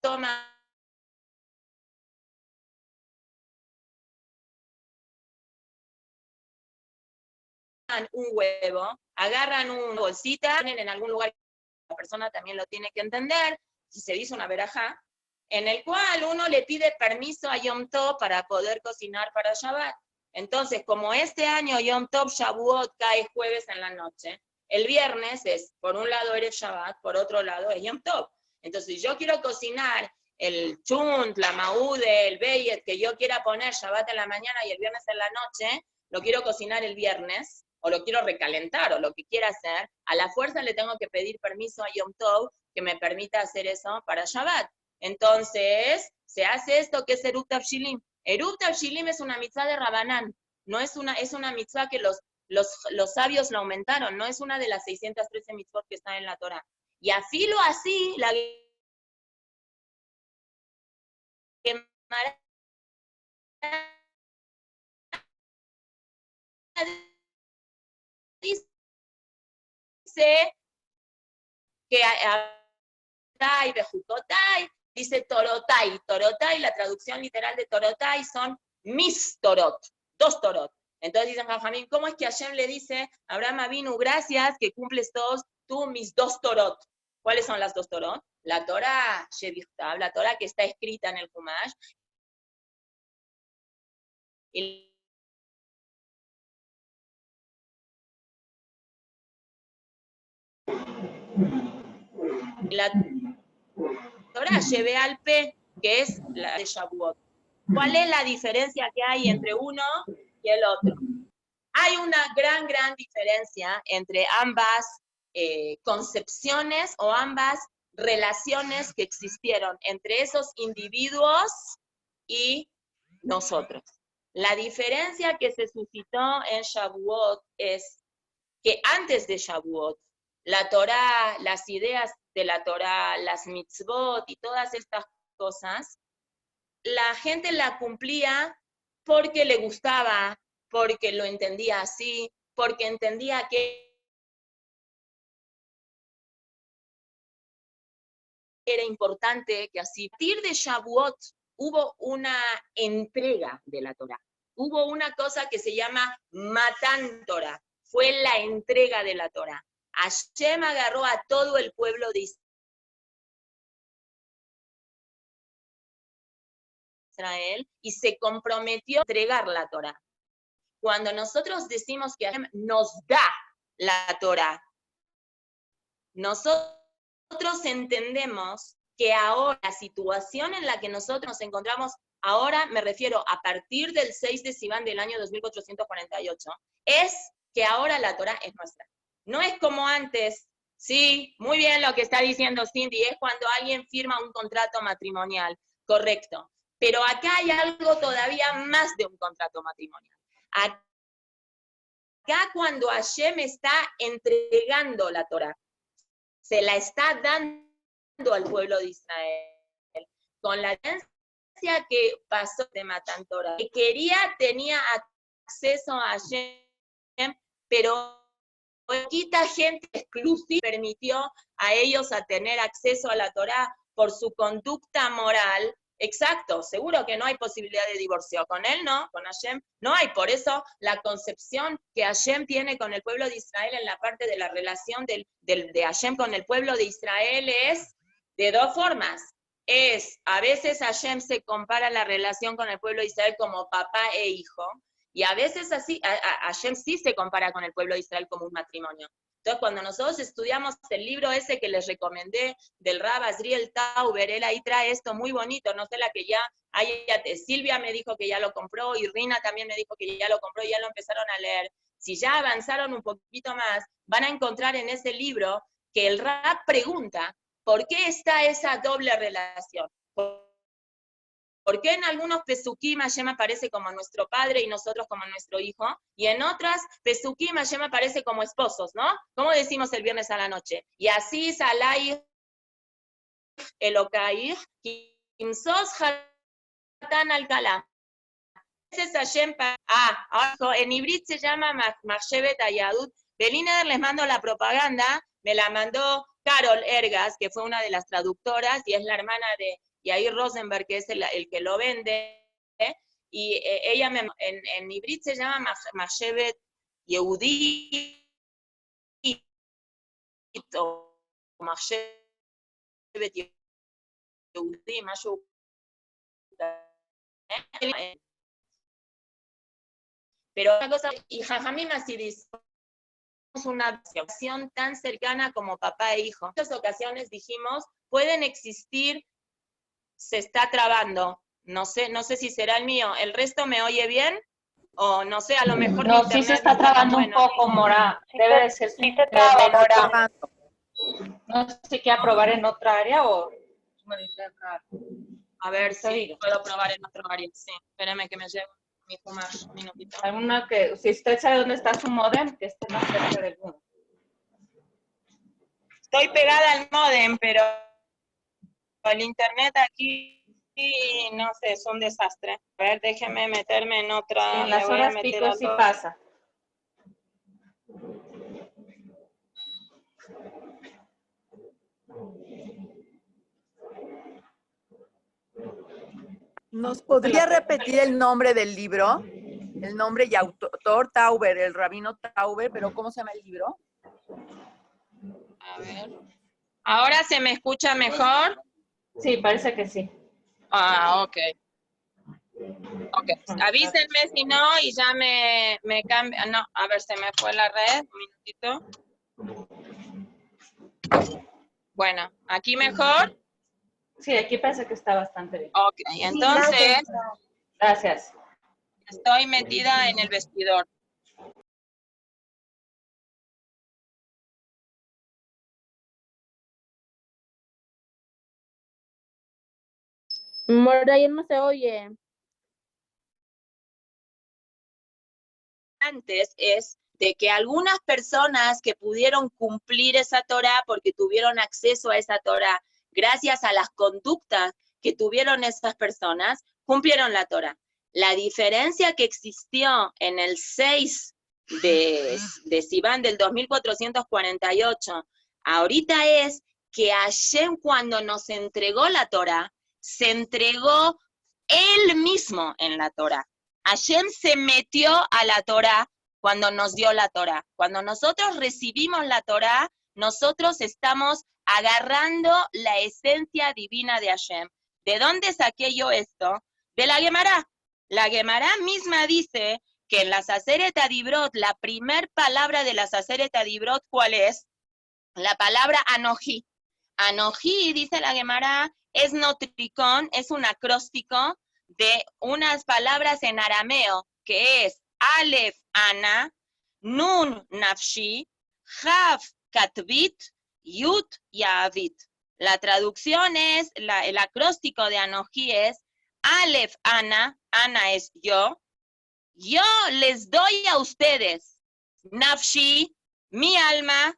Toma un huevo, agarran una bolsita, ponen en algún lugar, la persona también lo tiene que entender, si se dice una verajá, en el cual uno le pide permiso a Yom Tov para poder cocinar para Shabbat. Entonces, como este año Yom Tov Shavuot cae jueves en la noche, el viernes es, por un lado Erev Shabbat, por otro lado es Yom Tov. Entonces, si yo quiero cocinar el chunt, la maude, el beyet, que yo quiera poner Shabbat en la mañana y el viernes en la noche, lo quiero cocinar el viernes, o lo quiero recalentar, o lo que quiera hacer, a la fuerza le tengo que pedir permiso a Yom Tov que me permita hacer eso para Shabbat. Entonces, se hace esto que es Erub Tavshilim. Erub Tavshilim es una mitzvah de Rabanán, no es una mitzvah que los sabios la aumentaron, no es una de las 613 mitzvot que están en la Torah. Y afilo así, la Gemara dice que hay Bejutotai, dice Torotai. Torotai, la traducción literal de Torotai son mis Torot, 2 Torot. Entonces dicen, Jajamín, ¿cómo es que Hashem le dice a Abraham Avinu, gracias que cumples todos tú mis 2 Torot? ¿Cuáles son las 2 Torot? La Torah Shevichtav, la Torah que está escrita en el Humash, y la Torah Shebeal Pe, que es la de Shavuot. ¿Cuál es la diferencia que hay entre uno y el otro? Hay una gran diferencia entre ambas concepciones o ambas relaciones que existieron entre esos individuos y nosotros. La diferencia que se suscitó en Shavuot es que antes de Shavuot, la Torá, las ideas de la Torá, las mitzvot y todas estas cosas, la gente la cumplía porque le gustaba, porque lo entendía así, porque entendía que era importante que así. A partir de Shavuot hubo una entrega de la Torá. Hubo una cosa que se llama Matan Torah, fue la entrega de la Torá. Hashem agarró a todo el pueblo de Israel y se comprometió a entregar la Torá. Cuando nosotros decimos que Hashem nos da la Torá, nosotros entendemos que ahora la situación en la que nosotros nos encontramos, ahora me refiero a partir del 6 de Sivan del año 2448, es que ahora la Torá es nuestra. No es como antes, sí, muy bien lo que está diciendo Cindy, es cuando alguien firma un contrato matrimonial, correcto. Pero acá hay algo todavía más de un contrato matrimonial. Acá cuando Hashem está entregando la Torá, se la está dando al pueblo de Israel, con la diferencia que pasó de Matan Torah, que tenía acceso a Hashem, pero poquita gente exclusiva permitió a ellos a tener acceso a la Torá, por su conducta moral, exacto, seguro que no hay posibilidad de divorcio. Con él no, con Hashem no hay. Por eso la concepción que Hashem tiene con el pueblo de Israel en la parte de la relación de Hashem con el pueblo de Israel es de dos formas. A veces Hashem se compara la relación con el pueblo de Israel como papá e hijo, y a veces así, Hashem sí se compara con el pueblo de Israel como un matrimonio. Entonces, cuando nosotros estudiamos el libro ese que les recomendé del Rab Azriel Tauber, él ahí trae esto muy bonito, no sé, Silvia me dijo que ya lo compró, y Rina también me dijo que ya lo compró, y ya lo empezaron a leer. Si ya avanzaron un poquito más, van a encontrar en ese libro que el Rab pregunta, ¿por qué está esa doble relación? ¿Por qué en algunos Pesukim Hashem aparece como nuestro padre y nosotros como nuestro hijo? Y en otras Pesukim Hashem aparece como esposos, ¿no? ¿Cómo decimos el viernes a la noche? Y así Salai Elokai, Kimsos Hatan Alcalá. Ese es Hashem. En Ibrit se llama Marshevet Ayadut. Beliner les mando la propaganda, me la mandó Carol Ergas, que fue una de las traductoras, y es la hermana de Yair Rosenberg, que es el que lo vende, y ella en Ibrit se llama Marshevet Yehudi, o Marshevet Yehudi, משהו. Pero una cosa, y Jajamim así dice, una relación tan cercana como papá e hijo. En muchas ocasiones dijimos, pueden existir, se está trabando, no sé si será el mío, ¿el resto me oye bien? O no sé, a lo mejor No, sí se está trabando un poco, Mora. Debe de ser sí se traba, Mora. No sé si quiere probar en otra área o... A ver si puedo probar en otro área. Sí, espérame que me llevo mi fumar un minutito. Alguna que, si usted sabe dónde está su modem, que esté más cerca del uno. Estoy pegada al modem, pero el internet aquí, no sé, es un desastre. A ver, déjeme meterme en otra. Sí, en las horas pico sí pasa. ¿Nos podría repetir el nombre del libro? El nombre y autor, Tauber, el rabino Tauber, pero ¿cómo se llama el libro? A ver. ¿Ahora se me escucha mejor? Sí, parece que sí. Ok. Ok, avísenme si no y ya me cambia. No, a ver, se me fue la red, un minutito. Bueno, ¿aquí mejor? Sí, aquí parece que está bastante bien. Ok, entonces Gracias. estoy metida en el vestidor. Mora, ya no se oye. Antes es de que algunas personas que pudieron cumplir esa Torá porque tuvieron acceso a esa Torá, gracias a las conductas que tuvieron esas personas, cumplieron la Torá. La diferencia que existió en el 6 de Sivan del 2448, ahorita es que Hashem cuando nos entregó la Torá, se entregó él mismo en la Torá. Hashem se metió a la Torá cuando nos dio la Torá. Cuando nosotros recibimos la Torá, nosotros estamos agarrando la esencia divina de Hashem. ¿De dónde saqué yo esto? De la Gemara. La Gemara misma dice que en la Aseret Adibrot, la primer palabra de la Aseret Adibrot, ¿cuál es? La palabra Anoji. Anoji, dice la Gemara, es notricón, es un acróstico de unas palabras en arameo, que es Aleph Ana, Nun Nafshi, Jav Katvit, Yut Yavit. La traducción es, el acróstico de Anoji es Aleph Ana, Ana es yo les doy a ustedes, Nafshi, mi alma,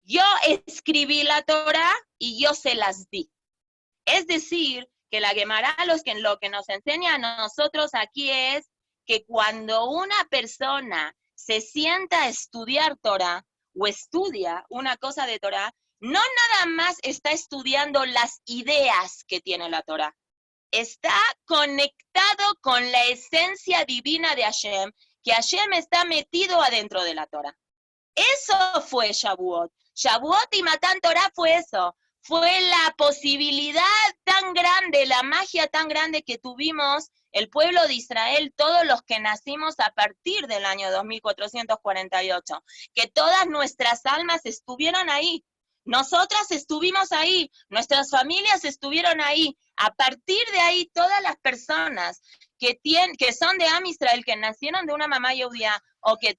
yo escribí la Torah y yo se las di. Es decir, que la Gemara lo que nos enseña a nosotros aquí es que cuando una persona se sienta a estudiar Torah o estudia una cosa de Torah, no nada más está estudiando las ideas que tiene la Torá, está conectado con la esencia divina de Hashem, que Hashem está metido adentro de la Torá. Eso fue Shavuot. Shavuot y Matan Torah fue eso. Fue la posibilidad tan grande, la magia tan grande que tuvimos el pueblo de Israel, todos los que nacimos a partir del año 2448, que todas nuestras almas estuvieron ahí. Nosotras estuvimos ahí, nuestras familias estuvieron ahí. A partir de ahí, todas las personas que son de Am Israel, que nacieron de una mamá judía o que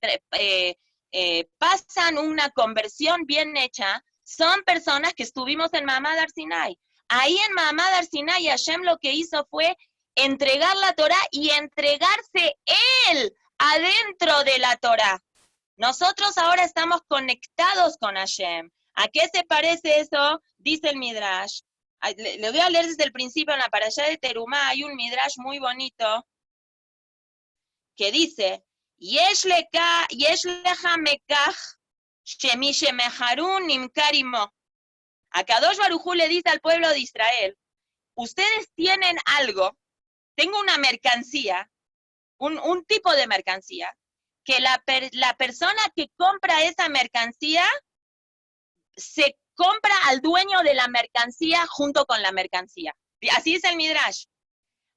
pasan una conversión bien hecha, son personas que estuvimos en Mamad Har Sinai. Ahí en Mamad Har Sinai, Hashem lo que hizo fue entregar la Torá y entregarse Él adentro de la Torá. Nosotros ahora estamos conectados con Hashem. ¿A qué se parece eso? Dice el Midrash. Le voy a leer desde el principio en la parashá de Terumá. Hay un Midrash muy bonito que dice: Yesh lecha mekach shemi shemeharun nimkar imo. Akadosh Baruj Hu le dice al pueblo de Israel: ustedes tienen algo, tengo una mercancía, un tipo de mercancía, que la persona que compra esa mercancía se compra al dueño de la mercancía junto con la mercancía. Así es el Midrash.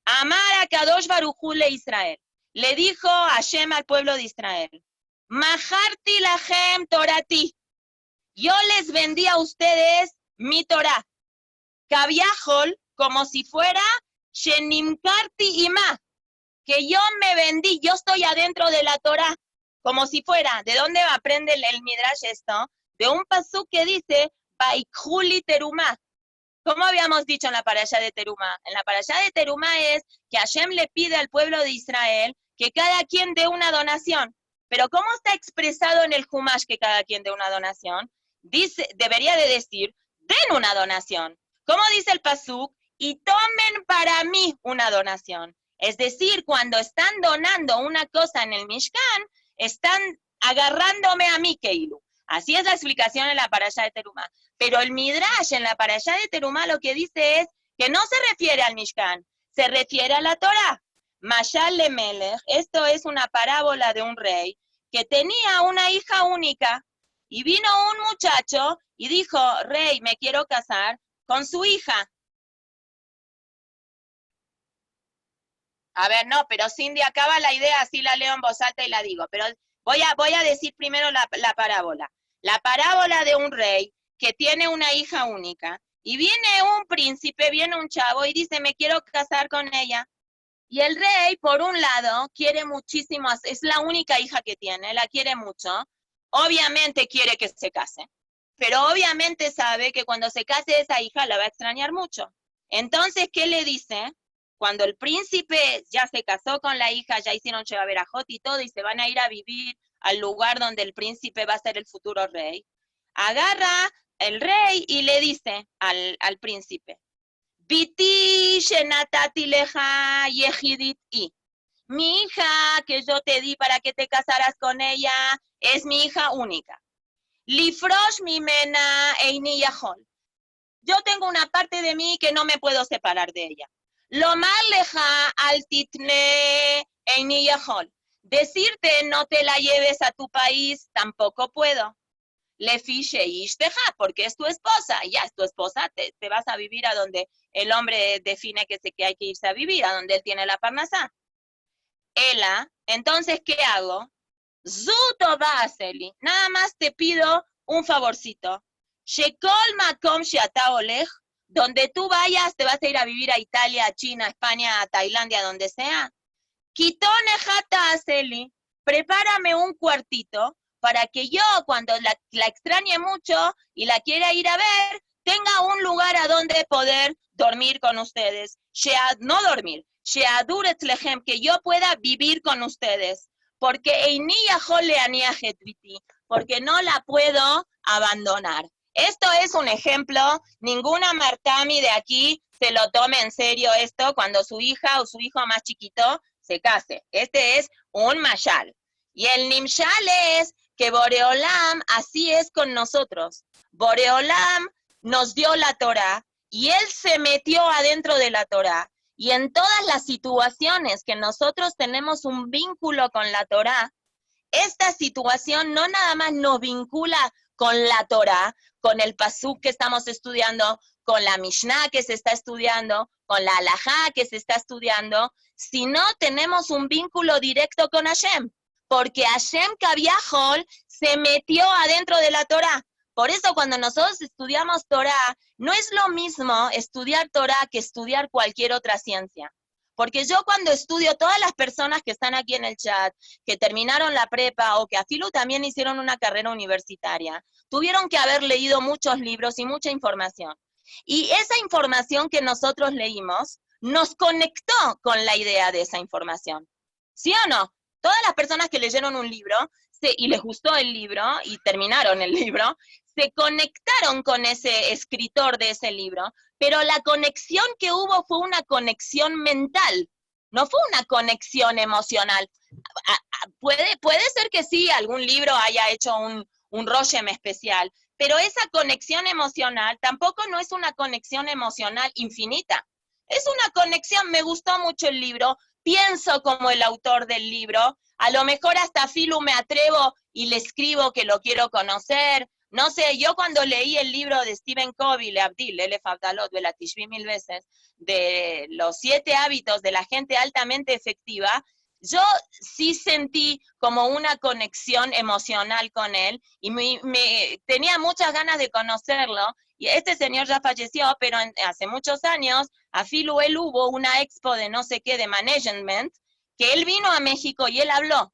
Amar a Kadosh Baruj Hu le Israel. Le dijo Hashem al pueblo de Israel: Maharti lachem torati. Yo les vendí a ustedes mi Torah. Kaviahol, como si fuera Shenimkarti ima. Que yo me vendí, yo estoy adentro de la Torah. Como si fuera. ¿De dónde aprende el Midrash esto? De un pasuk que dice Vaikhuli Terumá. ¿Cómo habíamos dicho en la parashá de Terumá? En la parashá de Terumá es que Hashem le pide al pueblo de Israel que cada quien dé una donación. Pero ¿cómo está expresado en el Humash que cada quien dé una donación? Debería de decir, den una donación. ¿Cómo dice el pasuk? Y tomen para mí una donación. Es decir, cuando están donando una cosa en el Mishkan, están agarrándome a mí, Keilu. Así es la explicación en la parashá de Terumá. Pero el Midrash en la parashá de Terumá lo que dice es que no se refiere al Mishkan, se refiere a la Torah. Mashal le Melech, esto es una parábola de un rey que tenía una hija única y vino un muchacho y dijo: rey, me quiero casar con su hija. A ver, no, pero Cindy, acaba la idea, así la leo en voz alta y la digo, pero voy a decir primero la parábola. La parábola de un rey que tiene una hija única, y viene un príncipe, viene un chavo y dice: me quiero casar con ella. Y el rey, por un lado, quiere muchísimo, es la única hija que tiene, la quiere mucho, obviamente quiere que se case, pero obviamente sabe que cuando se case esa hija la va a extrañar mucho. Entonces, ¿qué le dice? Cuando el príncipe ya se casó con la hija, ya hicieron Sheva Berajot y todo, y se van a ir a vivir al lugar donde el príncipe va a ser el futuro rey, agarra el rey y le dice al príncipe: Biti shenatati leja yehidit i. Mi hija que yo te di para que te casaras con ella es mi hija única. Lifrosh mimena eini yahol. Yo tengo una parte de mí que no me puedo separar de ella. Lo mal leja al titne eini yahol. Decirte no te la lleves a tu país tampoco puedo. Le fiche ishteja, porque es tu esposa, y ya es tu esposa, te vas a vivir a donde el hombre define que hay que irse a vivir, a donde él tiene la parnasá. Ela, entonces, ¿qué hago? Zuto baseli, nada más te pido un favorcito. Shekol makom sheata olej, donde tú vayas, te vas a ir a vivir a Italia, a China, a España, a Tailandia, donde sea. Kitone jata aseli, prepárame un cuartito, para que yo, cuando la extrañe mucho y la quiera ir a ver, tenga un lugar a donde poder dormir con ustedes. No dormir, que yo pueda vivir con ustedes. Porque porque no la puedo abandonar. Esto es un ejemplo, ninguna Martami de aquí se lo tome en serio esto cuando su hija o su hijo más chiquito se case. Este es un mashal. Y el nimshal es que Boreolam así es con nosotros. Boreolam nos dio la Torá y Él se metió adentro de la Torá. Y en todas las situaciones que nosotros tenemos un vínculo con la Torá, esta situación no nada más nos vincula con la Torá, con el pasuk que estamos estudiando, con la Mishnah que se está estudiando, con la Halajá que se está estudiando, sino tenemos un vínculo directo con Hashem, porque Hashem Kaviahol se metió adentro de la Torá. Por eso cuando nosotros estudiamos Torá, no es lo mismo estudiar Torá que estudiar cualquier otra ciencia. Porque yo cuando estudio, todas las personas que están aquí en el chat, que terminaron la prepa o que a Filu también hicieron una carrera universitaria, tuvieron que haber leído muchos libros y mucha información. Y esa información que nosotros leímos nos conectó con la idea de esa información. ¿Sí o no? Todas las personas que leyeron un libro y les gustó el libro y terminaron el libro, se conectaron con ese escritor de ese libro, pero la conexión que hubo fue una conexión mental, no fue una conexión emocional. Puede ser que sí, algún libro haya hecho un Roshem especial, pero esa conexión emocional tampoco no es una conexión emocional infinita. Es una conexión, me gustó mucho el libro, pienso como el autor del libro, a lo mejor hasta Filu me atrevo y le escribo que lo quiero conocer. No sé, yo cuando leí el libro de Stephen Covey, Leabdil, Elef Abdalot, Belatishvi 1000 veces, de los 7 hábitos de la gente altamente efectiva, yo sí sentí como una conexión emocional con él y tenía muchas ganas de conocerlo. Y este señor ya falleció, pero hace muchos años, a Filu él hubo una expo de no sé qué, de management, que él vino a México y él habló.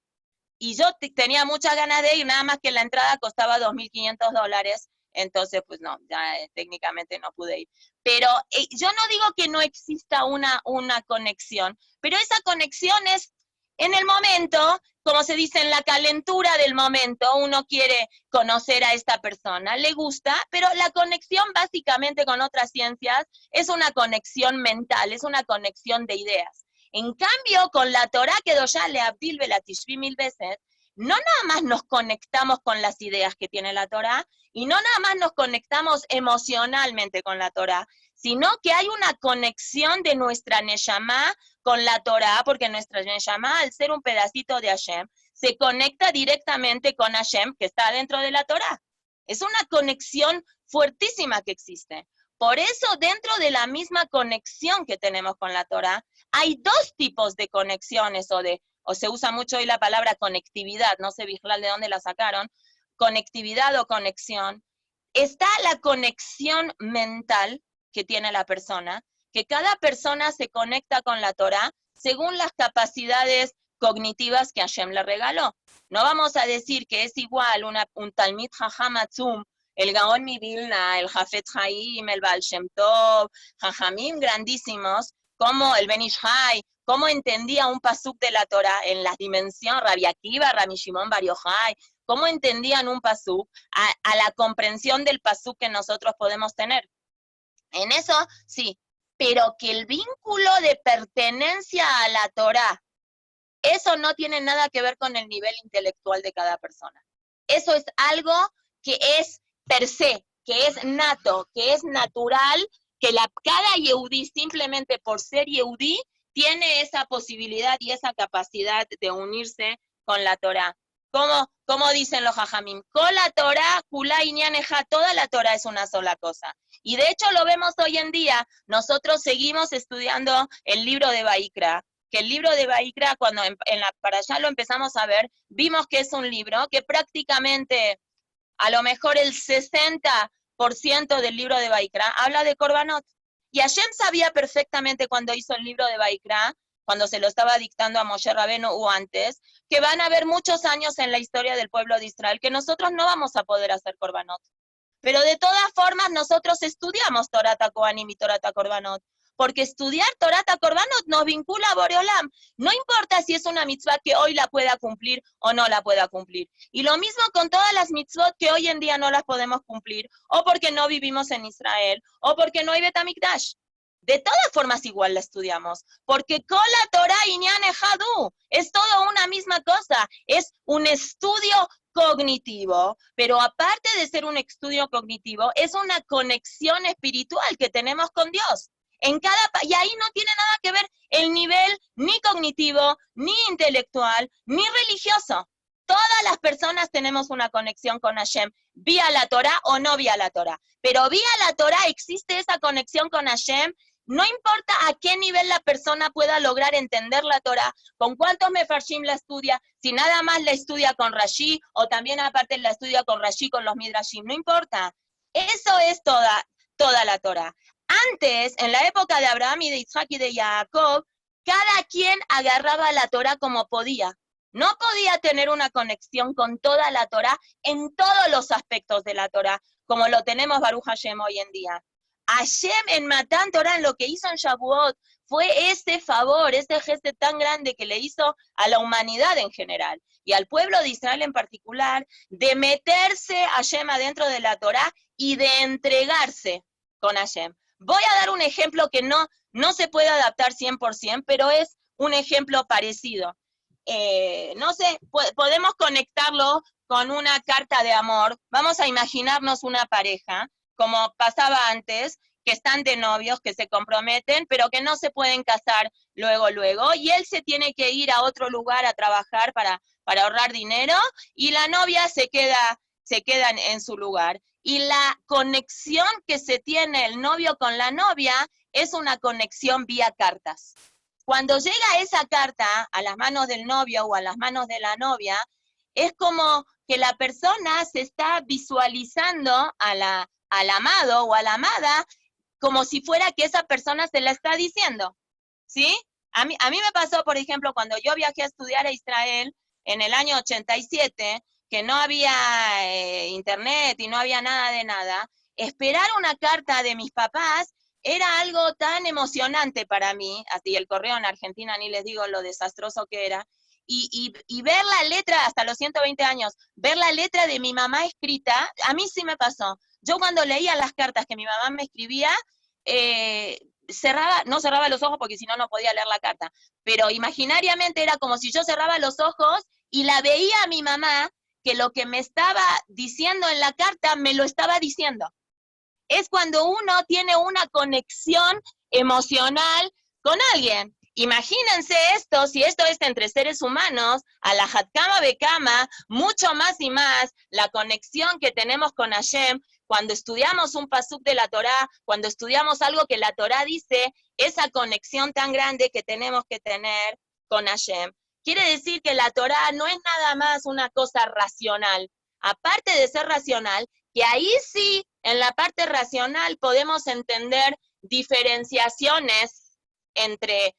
Y yo tenía muchas ganas de ir, nada más que la entrada costaba $2,500, entonces pues no, ya técnicamente no pude ir. Pero yo no digo que no exista una conexión, pero esa conexión es en el momento, como se dice, en la calentura del momento, uno quiere conocer a esta persona, le gusta, pero la conexión básicamente con otras ciencias es una conexión mental, es una conexión de ideas. En cambio, con la Torá Kedoshá Leabdil Belatishvi 1000 veces, no nada más nos conectamos con las ideas que tiene la Torá, y no nada más nos conectamos emocionalmente con la Torá, sino que hay una conexión de nuestra Neshama con la Torá, porque nuestra Neshama, al ser un pedacito de Hashem, se conecta directamente con Hashem, que está dentro de la Torá. Es una conexión fuertísima que existe. Por eso, dentro de la misma conexión que tenemos con la Torá, hay 2 tipos de conexiones, o se usa mucho hoy la palabra conectividad, no sé Bijlal de dónde la sacaron, conectividad o conexión. Está la conexión mental que tiene la persona, que cada persona se conecta con la Torá según las capacidades cognitivas que Hashem le regaló. No vamos a decir que es igual un Talmid Jajam Atzum, el Gaón Mivilna, el Jafet Haim, el Baal Shem Tov, Jajamim grandísimos, como el Ben Ish Hai, cómo entendía un pasuk de la Torah en la dimensión, Rabbi Akiva, Rabbi Shimon Bar Yochai, cómo entendían un pasuk a la comprensión del pasuk que nosotros podemos tener. En eso, sí, pero que el vínculo de pertenencia a la Torah, eso no tiene nada que ver con el nivel intelectual de cada persona. Eso es algo que es per se, que es nato, que es natural, que cada Yehudí, simplemente por ser Yehudí, tiene esa posibilidad y esa capacidad de unirse con la Torah. ¿Cómo dicen los Jajamim? Con la Torah, Kulá Inyaneja, toda la Torah es una sola cosa. Y de hecho lo vemos hoy en día, nosotros seguimos estudiando el libro de Vaikra, que el libro de Vaikra, cuando para allá lo empezamos a ver, vimos que es un libro que prácticamente, a lo mejor el 60% del libro de Vaikra habla de Korbanot. Y Hashem sabía perfectamente cuando hizo el libro de Vaikra, cuando se lo estaba dictando a Moshe Rabenu o antes, que van a haber muchos años en la historia del pueblo de Israel que nosotros no vamos a poder hacer Korbanot. Pero de todas formas nosotros estudiamos Torat HaKohanim y Torat HaKorbanot, porque estudiar Torat HaKorbanot nos vincula a Boreolam. No importa si es una mitzvah que hoy la pueda cumplir o no la pueda cumplir. Y lo mismo con todas las mitzvot que hoy en día no las podemos cumplir, o porque no vivimos en Israel, o porque no hay Bet HaMikdash. De todas formas igual la estudiamos, porque con la Torah Inyan Ejadú es todo una misma cosa, es un estudio cognitivo, pero aparte de ser un estudio cognitivo, es una conexión espiritual que tenemos con Dios. Y ahí no tiene nada que ver el nivel ni cognitivo, ni intelectual, ni religioso. Todas las personas tenemos una conexión con Hashem, vía la Torah o no vía la Torah. Pero vía la Torah existe esa conexión con Hashem, no importa a qué nivel la persona pueda lograr entender la Torah, con cuántos mefarshim la estudia, si nada más la estudia con Rashi, o también aparte la estudia con Rashi, con los midrashim, no importa. Eso es toda la Torah. Antes, en la época de Abraham y de Isaac y de Jacob, cada quien agarraba la Torah como podía. No podía tener una conexión con toda la Torah en todos los aspectos de la Torah, como lo tenemos Baruch Hashem hoy en día. Hashem en Matán Torah, en lo que hizo en Shavuot, fue ese favor, ese gesto tan grande que le hizo a la humanidad en general, y al pueblo de Israel en particular, de meterse Hashem adentro de la Torah y de entregarse con Hashem. Voy a dar un ejemplo que no se puede adaptar 100%, pero es un ejemplo parecido. No sé, podemos conectarlo con una carta de amor. Vamos a imaginarnos una pareja, como pasaba antes, que están de novios, que se comprometen, pero que no se pueden casar luego, y él se tiene que ir a otro lugar a trabajar para ahorrar dinero, y la novia se queda en su lugar. Y la conexión que se tiene el novio con la novia es una conexión vía cartas. Cuando llega esa carta a las manos del novio o a las manos de la novia, es como que la persona se está visualizando al amado o a la amada como si fuera que esa persona se la está diciendo, ¿sí? A mí me pasó, por ejemplo, cuando yo viajé a estudiar a Israel en el año 87, que no había internet y no había nada de nada, esperar una carta de mis papás era algo tan emocionante para mí, así el correo en Argentina, ni les digo lo desastroso que era, y ver la letra, hasta los 120 años, ver la letra de mi mamá escrita, a mí sí me pasó. Yo cuando leía las cartas que mi mamá me escribía, no cerraba los ojos porque si no, no podía leer la carta, pero imaginariamente era como si yo cerraba los ojos y la veía a mi mamá, que lo que me estaba diciendo en la carta me lo estaba diciendo. Es cuando uno tiene una conexión emocional con alguien. Imagínense esto, si esto es entre seres humanos, a la Hatkama Bekama, mucho más y más, la conexión que tenemos con Hashem, cuando estudiamos un pasuk de la Torá, cuando estudiamos algo que la Torá dice, esa conexión tan grande que tenemos que tener con Hashem. Quiere decir que la Torá no es nada más una cosa racional. Aparte de ser racional, que ahí sí, en la parte racional podemos entender diferenciaciones entre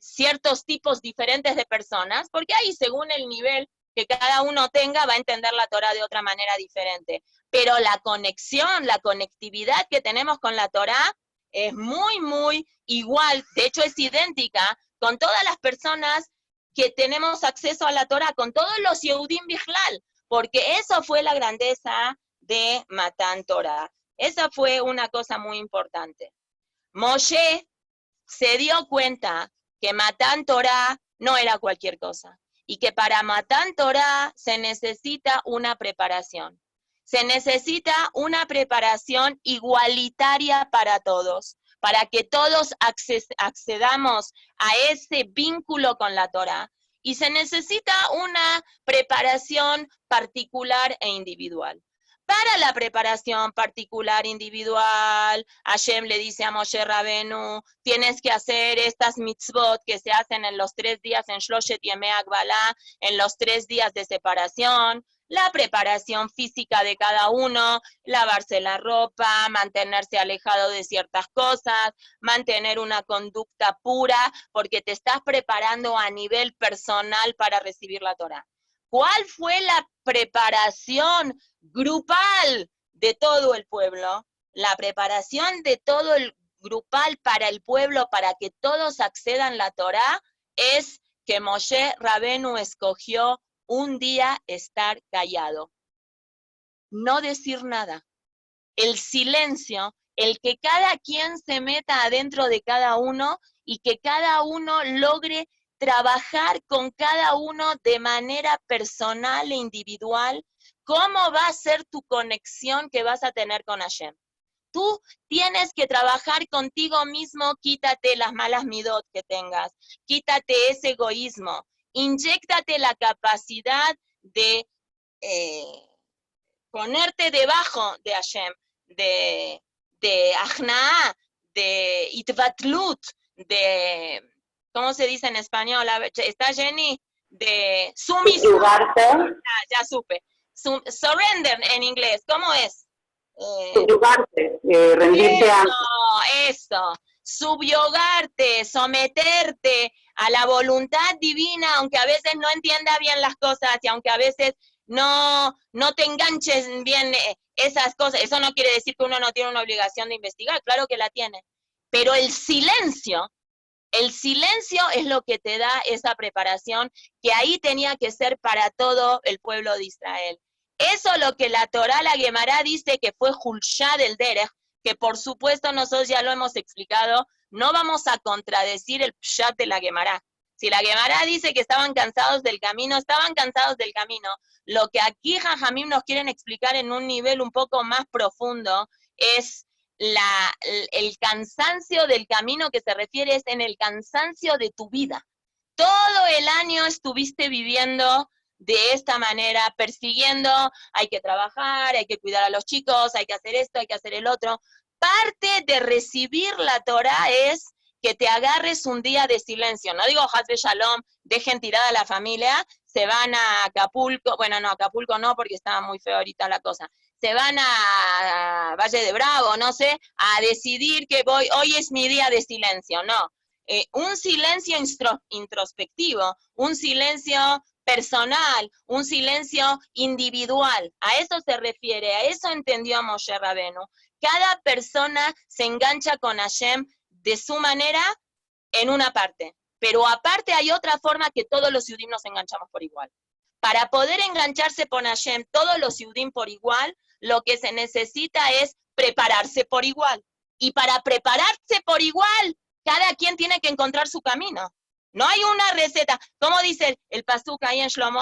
ciertos tipos diferentes de personas, porque ahí según el nivel que cada uno tenga va a entender la Torá de otra manera diferente. Pero la conexión, la conectividad que tenemos con la Torá es muy, muy igual, de hecho es idéntica con todas las personas que tenemos acceso a la Torá, con todos los Yehudim Bichlal, porque eso fue la grandeza de Matán Torá. Esa fue una cosa muy importante. Moshe se dio cuenta que Matán Torá no era cualquier cosa, y que para Matán Torá se necesita una preparación. Se necesita una preparación igualitaria para todos, para que todos accedamos a ese vínculo con la Torá. Y se necesita una preparación particular e individual. Para la preparación particular individual, Hashem le dice a Moshe Rabenu, tienes que hacer estas mitzvot que se hacen en los 3 días en Shloshet Yemei Agbalá, en los 3 días de separación, la preparación física de cada uno, lavarse la ropa, mantenerse alejado de ciertas cosas, mantener una conducta pura, porque te estás preparando a nivel personal para recibir la Torá. ¿Cuál fue la preparación grupal de todo el pueblo? La preparación de todo el grupal para el pueblo, para que todos accedan a la Torá, es que Moshe Rabenu escogió un día estar callado, no decir nada. El silencio, el que cada quien se meta adentro de cada uno y que cada uno logre trabajar con cada uno de manera personal e individual cómo va a ser tu conexión que vas a tener con Hashem. Tú tienes que trabajar contigo mismo, quítate las malas midot que tengas, quítate ese egoísmo, inyéctate la capacidad de ponerte debajo de Hashem, de Ajnaá, de Itvatlut, de, ¿cómo se dice en español? ¿Está Jenny? De sumisión. Ya supe. Surrender en inglés, ¿cómo es? Subyugarte, rendirte a... Eso, subyugarte, someterte a la voluntad divina, aunque a veces no entienda bien las cosas y aunque a veces no te enganches bien esas cosas. Eso no quiere decir que uno no tiene una obligación de investigar, claro que la tiene. Pero el silencio es lo que te da esa preparación, que ahí tenía que ser para todo el pueblo de Israel. Eso lo que la Torá, la Gemara, dice que fue Hulshá del Derech, que por supuesto nosotros ya lo hemos explicado, no vamos a contradecir el Pshat de la Gemara. Si la Gemara dice que estaban cansados del camino, estaban cansados del camino. Lo que aquí Jajamim nos quieren explicar en un nivel un poco más profundo es el cansancio del camino, que se refiere es en el cansancio de tu vida. Todo el año estuviste viviendo de esta manera, persiguiendo, hay que trabajar, hay que cuidar a los chicos, hay que hacer esto, hay que hacer el otro. Parte de recibir la Torá es que te agarres un día de silencio. No digo Haz Shalom, dejen tirada a la familia, se van a Acapulco, bueno, no, Acapulco no, porque estaba muy feo ahorita la cosa. Se van a Valle de Bravo, no sé, a decidir que hoy es mi día de silencio. No, un silencio introspectivo, un silencio personal, un silencio individual. A eso se refiere, a eso entendió Moshe Rabenu. Cada persona se engancha con Hashem de su manera en una parte, pero aparte hay otra forma que todos los Yudim nos enganchamos por igual. Para poder engancharse con Hashem, todos los Yudim por igual, lo que se necesita es prepararse por igual. Y para prepararse por igual, cada quien tiene que encontrar su camino. No hay una receta. ¿Cómo dice el pasuk ahí en Shlomo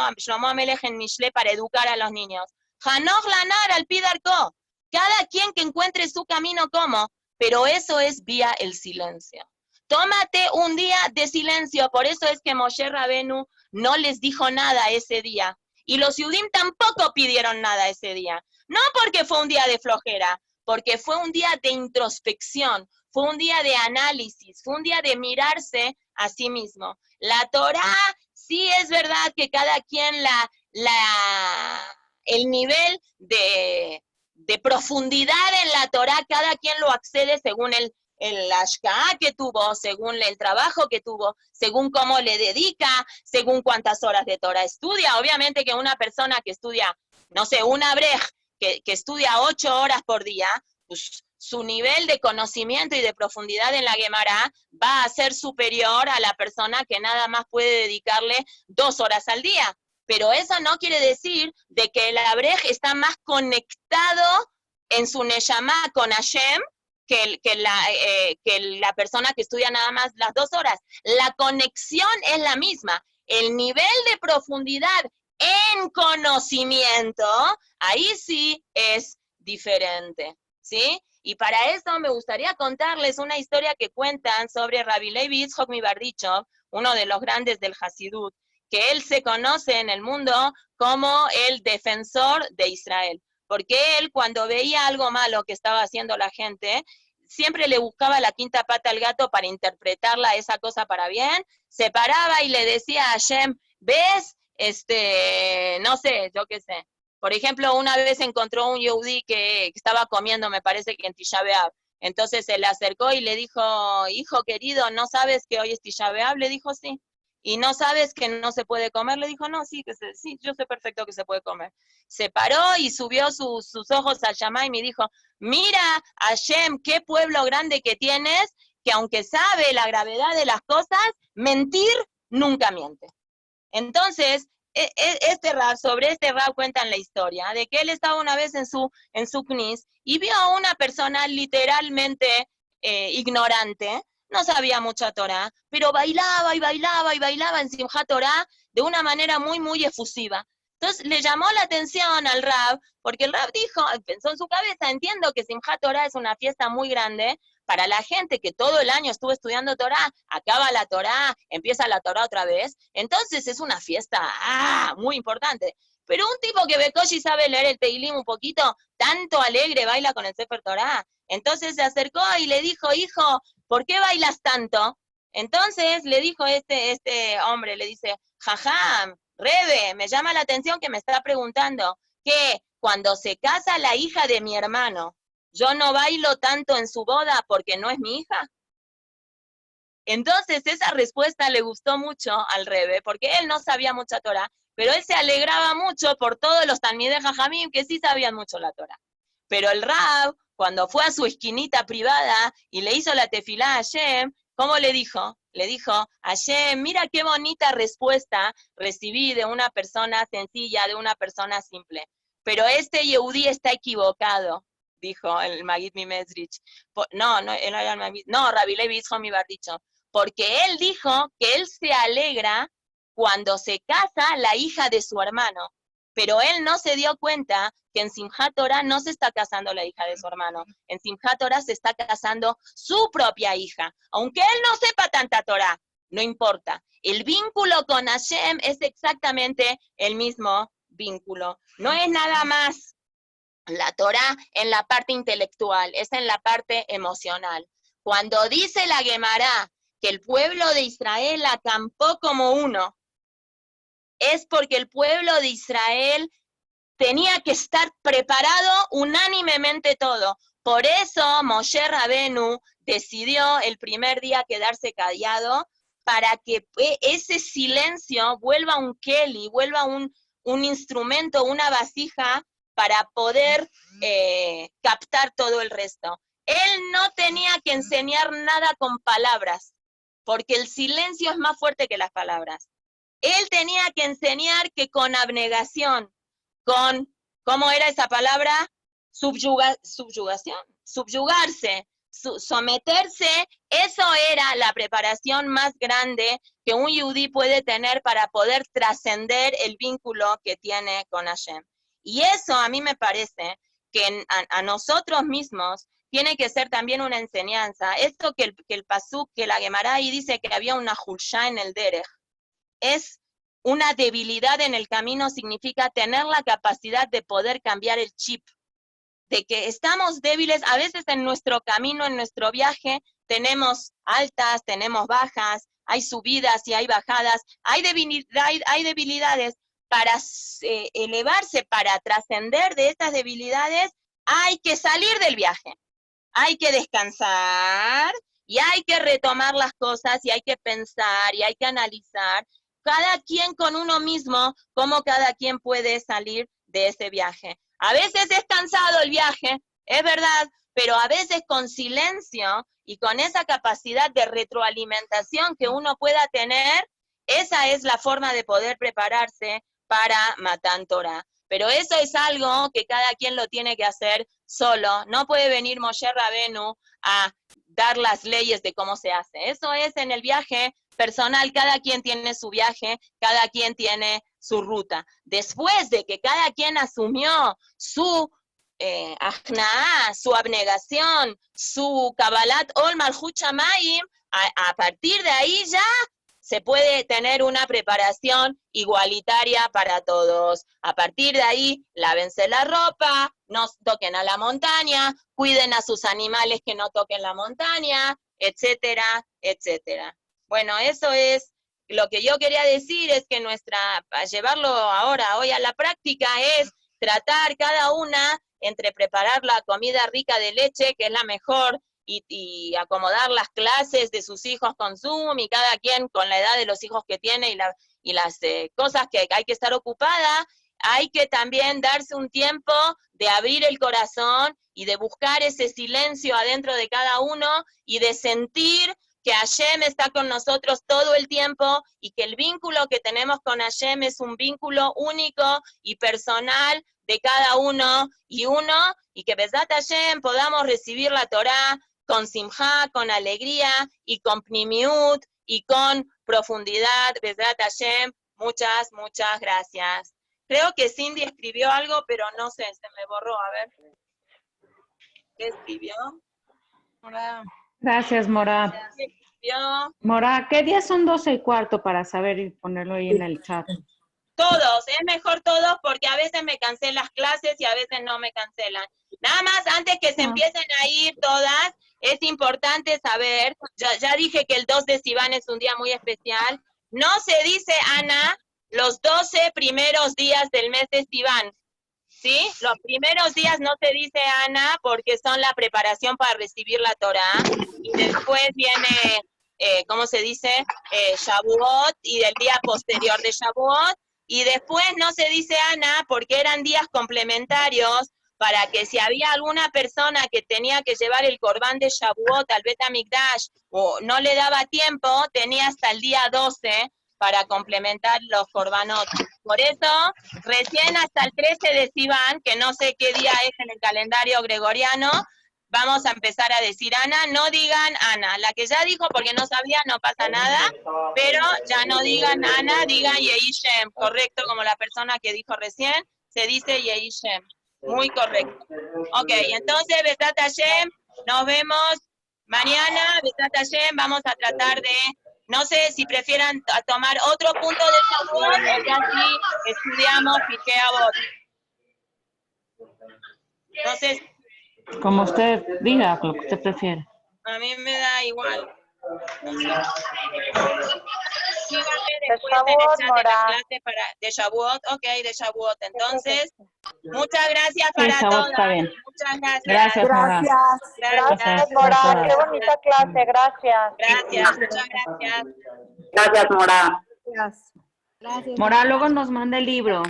Amelech en Mishle para educar a los niños? Hanoch lanar al pidarko. Cada quien que encuentre su camino, ¿cómo? Pero eso es vía el silencio. Tómate un día de silencio. Por eso es que Moshe Rabenu no les dijo nada ese día. Y los Yudim tampoco pidieron nada ese día. No porque fue un día de flojera, porque fue un día de introspección, fue un día de análisis, fue un día de mirarse a sí mismo. La Torá, sí es verdad que cada quien el nivel de profundidad en la Torá, cada quien lo accede según el ashkaá que tuvo, según el trabajo que tuvo, según cómo le dedica, según cuántas horas de Torá estudia. Obviamente que una persona que estudia, no sé, un abrej que estudia 8 horas por día, pues su nivel de conocimiento y de profundidad en la Gemara va a ser superior a la persona que nada más puede dedicarle 2 horas al día. Pero eso no quiere decir de que el abrej está más conectado en su neshama con Hashem que la persona que estudia nada más las 2 horas. La conexión es la misma. El nivel de profundidad en conocimiento, ahí sí es diferente, ¿sí? Y para eso me gustaría contarles una historia que cuentan sobre Rabbi Levi Yitzchok Mibardichov, uno de los grandes del Hasidut, que él se conoce en el mundo como el defensor de Israel. Porque él, cuando veía algo malo que estaba haciendo la gente, siempre le buscaba la quinta pata al gato para interpretarla esa cosa para bien, se paraba y le decía a Hashem, ¿ves? No sé, yo qué sé. Por ejemplo, una vez encontró un yehudí que estaba comiendo, me parece que en Tisha B'Av. Entonces se le acercó y le dijo, hijo querido, ¿no sabes que hoy es Tisha B'Av? Le dijo, sí. ¿Y no sabes que no se puede comer? Le dijo, no, sí, sí, yo sé perfecto que se puede comer. Se paró y subió sus ojos al Shamayim y dijo, mira, Hashem, qué pueblo grande que tienes, que aunque sabe la gravedad de las cosas, mentir nunca miente. Entonces, sobre este Rab cuentan la historia de que él estaba una vez en su knis y vio a una persona literalmente ignorante, no sabía mucha Torá, pero bailaba y bailaba y bailaba en Simchat Torá de una manera muy, muy efusiva. Entonces le llamó la atención al Rab, porque el Rab dijo, pensó en su cabeza, entiendo que Simchat Torá es una fiesta muy grande para la gente que todo el año estuvo estudiando Torá, acaba la Torá, empieza la Torá otra vez, entonces es una fiesta muy importante. Pero un tipo que Bekoshi sabe leer el Teilim un poquito, tanto alegre baila con el Sefer Torá. Entonces se acercó y le dijo, hijo, ¿por qué bailas tanto? Entonces le dijo este hombre, le dice, jajam, Rebe, me llama la atención que me está preguntando que cuando se casa la hija de mi hermano, yo no bailo tanto en su boda porque no es mi hija. Entonces esa respuesta le gustó mucho al Rebe, porque él no sabía mucha Torá, pero él se alegraba mucho por todos los talmidei jajamim que sí sabían mucho la Torá. Pero el Rab, cuando fue a su esquinita privada y le hizo la tefilá a Hashem, ¿cómo le dijo? Le dijo, Hashem, mira qué bonita respuesta recibí de una persona sencilla, de una persona simple. Pero este Yehudí está equivocado, dijo el Magid Mimezrich. No, Rabbi Levi Yitzchok mi bar dicho. Porque él dijo que él se alegra cuando se casa la hija de su hermano. Pero él no se dio cuenta que en Simchat Torá no se está casando la hija de su hermano. En Simchat Torá se está casando su propia hija. Aunque él no sepa tanta Torá, no importa. El vínculo con Hashem es exactamente el mismo vínculo. No es nada más la Torá en la parte intelectual, es en la parte emocional. Cuando dice la Gemara que el pueblo de Israel acampó como uno, es porque el pueblo de Israel tenía que estar preparado unánimemente todo. Por eso Moshe Rabenu decidió el primer día quedarse callado para que ese silencio vuelva un keli, vuelva un instrumento, una vasija para poder captar todo el resto. Él no tenía que enseñar nada con palabras, porque el silencio es más fuerte que las palabras. Él tenía que enseñar que con abnegación, con, ¿cómo era esa palabra? Subyugación, subyugarse, someterse, eso era la preparación más grande que un yudí puede tener para poder trascender el vínculo que tiene con Hashem. Y eso a mí me parece que a nosotros mismos tiene que ser también una enseñanza. Esto que el pasuk, que la Gemara ahí dice que había una julshá en el derech, es una debilidad en el camino, significa tener la capacidad de poder cambiar el chip, de que estamos débiles, a veces en nuestro camino, en nuestro viaje, tenemos altas, tenemos bajas, hay subidas y hay bajadas, hay debilidades. Para elevarse, para trascender de estas debilidades, hay que salir del viaje, hay que descansar y hay que retomar las cosas y hay que pensar y hay que analizar, cada quien con uno mismo, cómo cada quien puede salir de ese viaje. A veces es cansado el viaje, es verdad, pero a veces con silencio y con esa capacidad de retroalimentación que uno pueda tener, esa es la forma de poder prepararse para Matan Torah. Pero eso es algo que cada quien lo tiene que hacer solo. No puede venir Moshe Rabenu a dar las leyes de cómo se hace. Eso es en el viaje personal, cada quien tiene su viaje, cada quien tiene su ruta. Después de que cada quien asumió su ajnaá, su abnegación, su Kabbalat Ol Malchut Shamayim, a partir de ahí ya se puede tener una preparación igualitaria para todos. A partir de ahí, lávense la ropa, no toquen a la montaña, cuiden a sus animales que no toquen la montaña, etcétera, etcétera. Bueno, eso es lo que yo quería decir, es que para llevarlo ahora, hoy a la práctica, es tratar cada una entre preparar la comida rica de leche, que es la mejor, y acomodar las clases de sus hijos con Zoom, y cada quien con la edad de los hijos que tiene y las cosas que hay que estar ocupada, hay que también darse un tiempo de abrir el corazón y de buscar ese silencio adentro de cada uno y de sentir que Hashem está con nosotros todo el tiempo y que el vínculo que tenemos con Hashem es un vínculo único y personal de cada uno, y que Bezat Hashem podamos recibir la Torá con simjá, con alegría, y con pnimiut, y con profundidad. Bezrat Hashem, muchas, muchas gracias. Creo que Cindy escribió algo, pero no sé, se me borró, a ver. ¿Qué escribió? Gracias, Mora. ¿Qué escribió? Mora, ¿qué días son 12:15 para saber y ponerlo ahí en el chat? Todos, es mejor todos porque a veces me cancelan las clases y a veces no me cancelan. Nada más, antes que se empiecen a ir todas, es importante saber, ya dije que el 2 de Sivan es un día muy especial, no se dice, Ana, los 12 primeros días del mes de Sivan, ¿sí? Los primeros días no se dice, Ana, porque son la preparación para recibir la Torá, y después viene, ¿cómo se dice? Shavuot, y del día posterior de Shavuot, y después no se dice Ana porque eran días complementarios para que si había alguna persona que tenía que llevar el corbán de Shavuot al Bet HaMikdash o no le daba tiempo, tenía hasta el día 12 para complementar los korbanot. Por eso, recién hasta el 13 de Sivan, que no sé qué día es en el calendario gregoriano, vamos a empezar a decir Ana, no digan Ana. La que ya dijo porque no sabía, no pasa nada, pero ya no digan Ana, digan Yehi Shem, correcto, como la persona que dijo recién, se dice Yehi Shem. Muy correcto. Ok, entonces, Bezrat Hashem, nos vemos mañana, Bezrat Hashem, vamos a tratar de, no sé si prefieran tomar otro punto de Shavuot o ya sí estudiamos Pirkei Avot. No sé, Como usted diga, lo que usted prefiere. a mí me da igual. No sé. Síganme después en el chat de la clase de Shavuot. Ok, de Shavuot. Entonces, muchas gracias para Shavuot todas. está bien. Muchas gracias. Gracias, Mora. Gracias, Mora. Qué bonita clase, gracias. Gracias, muchas gracias. Gracias, Mora. Mora, luego nos manda el libro.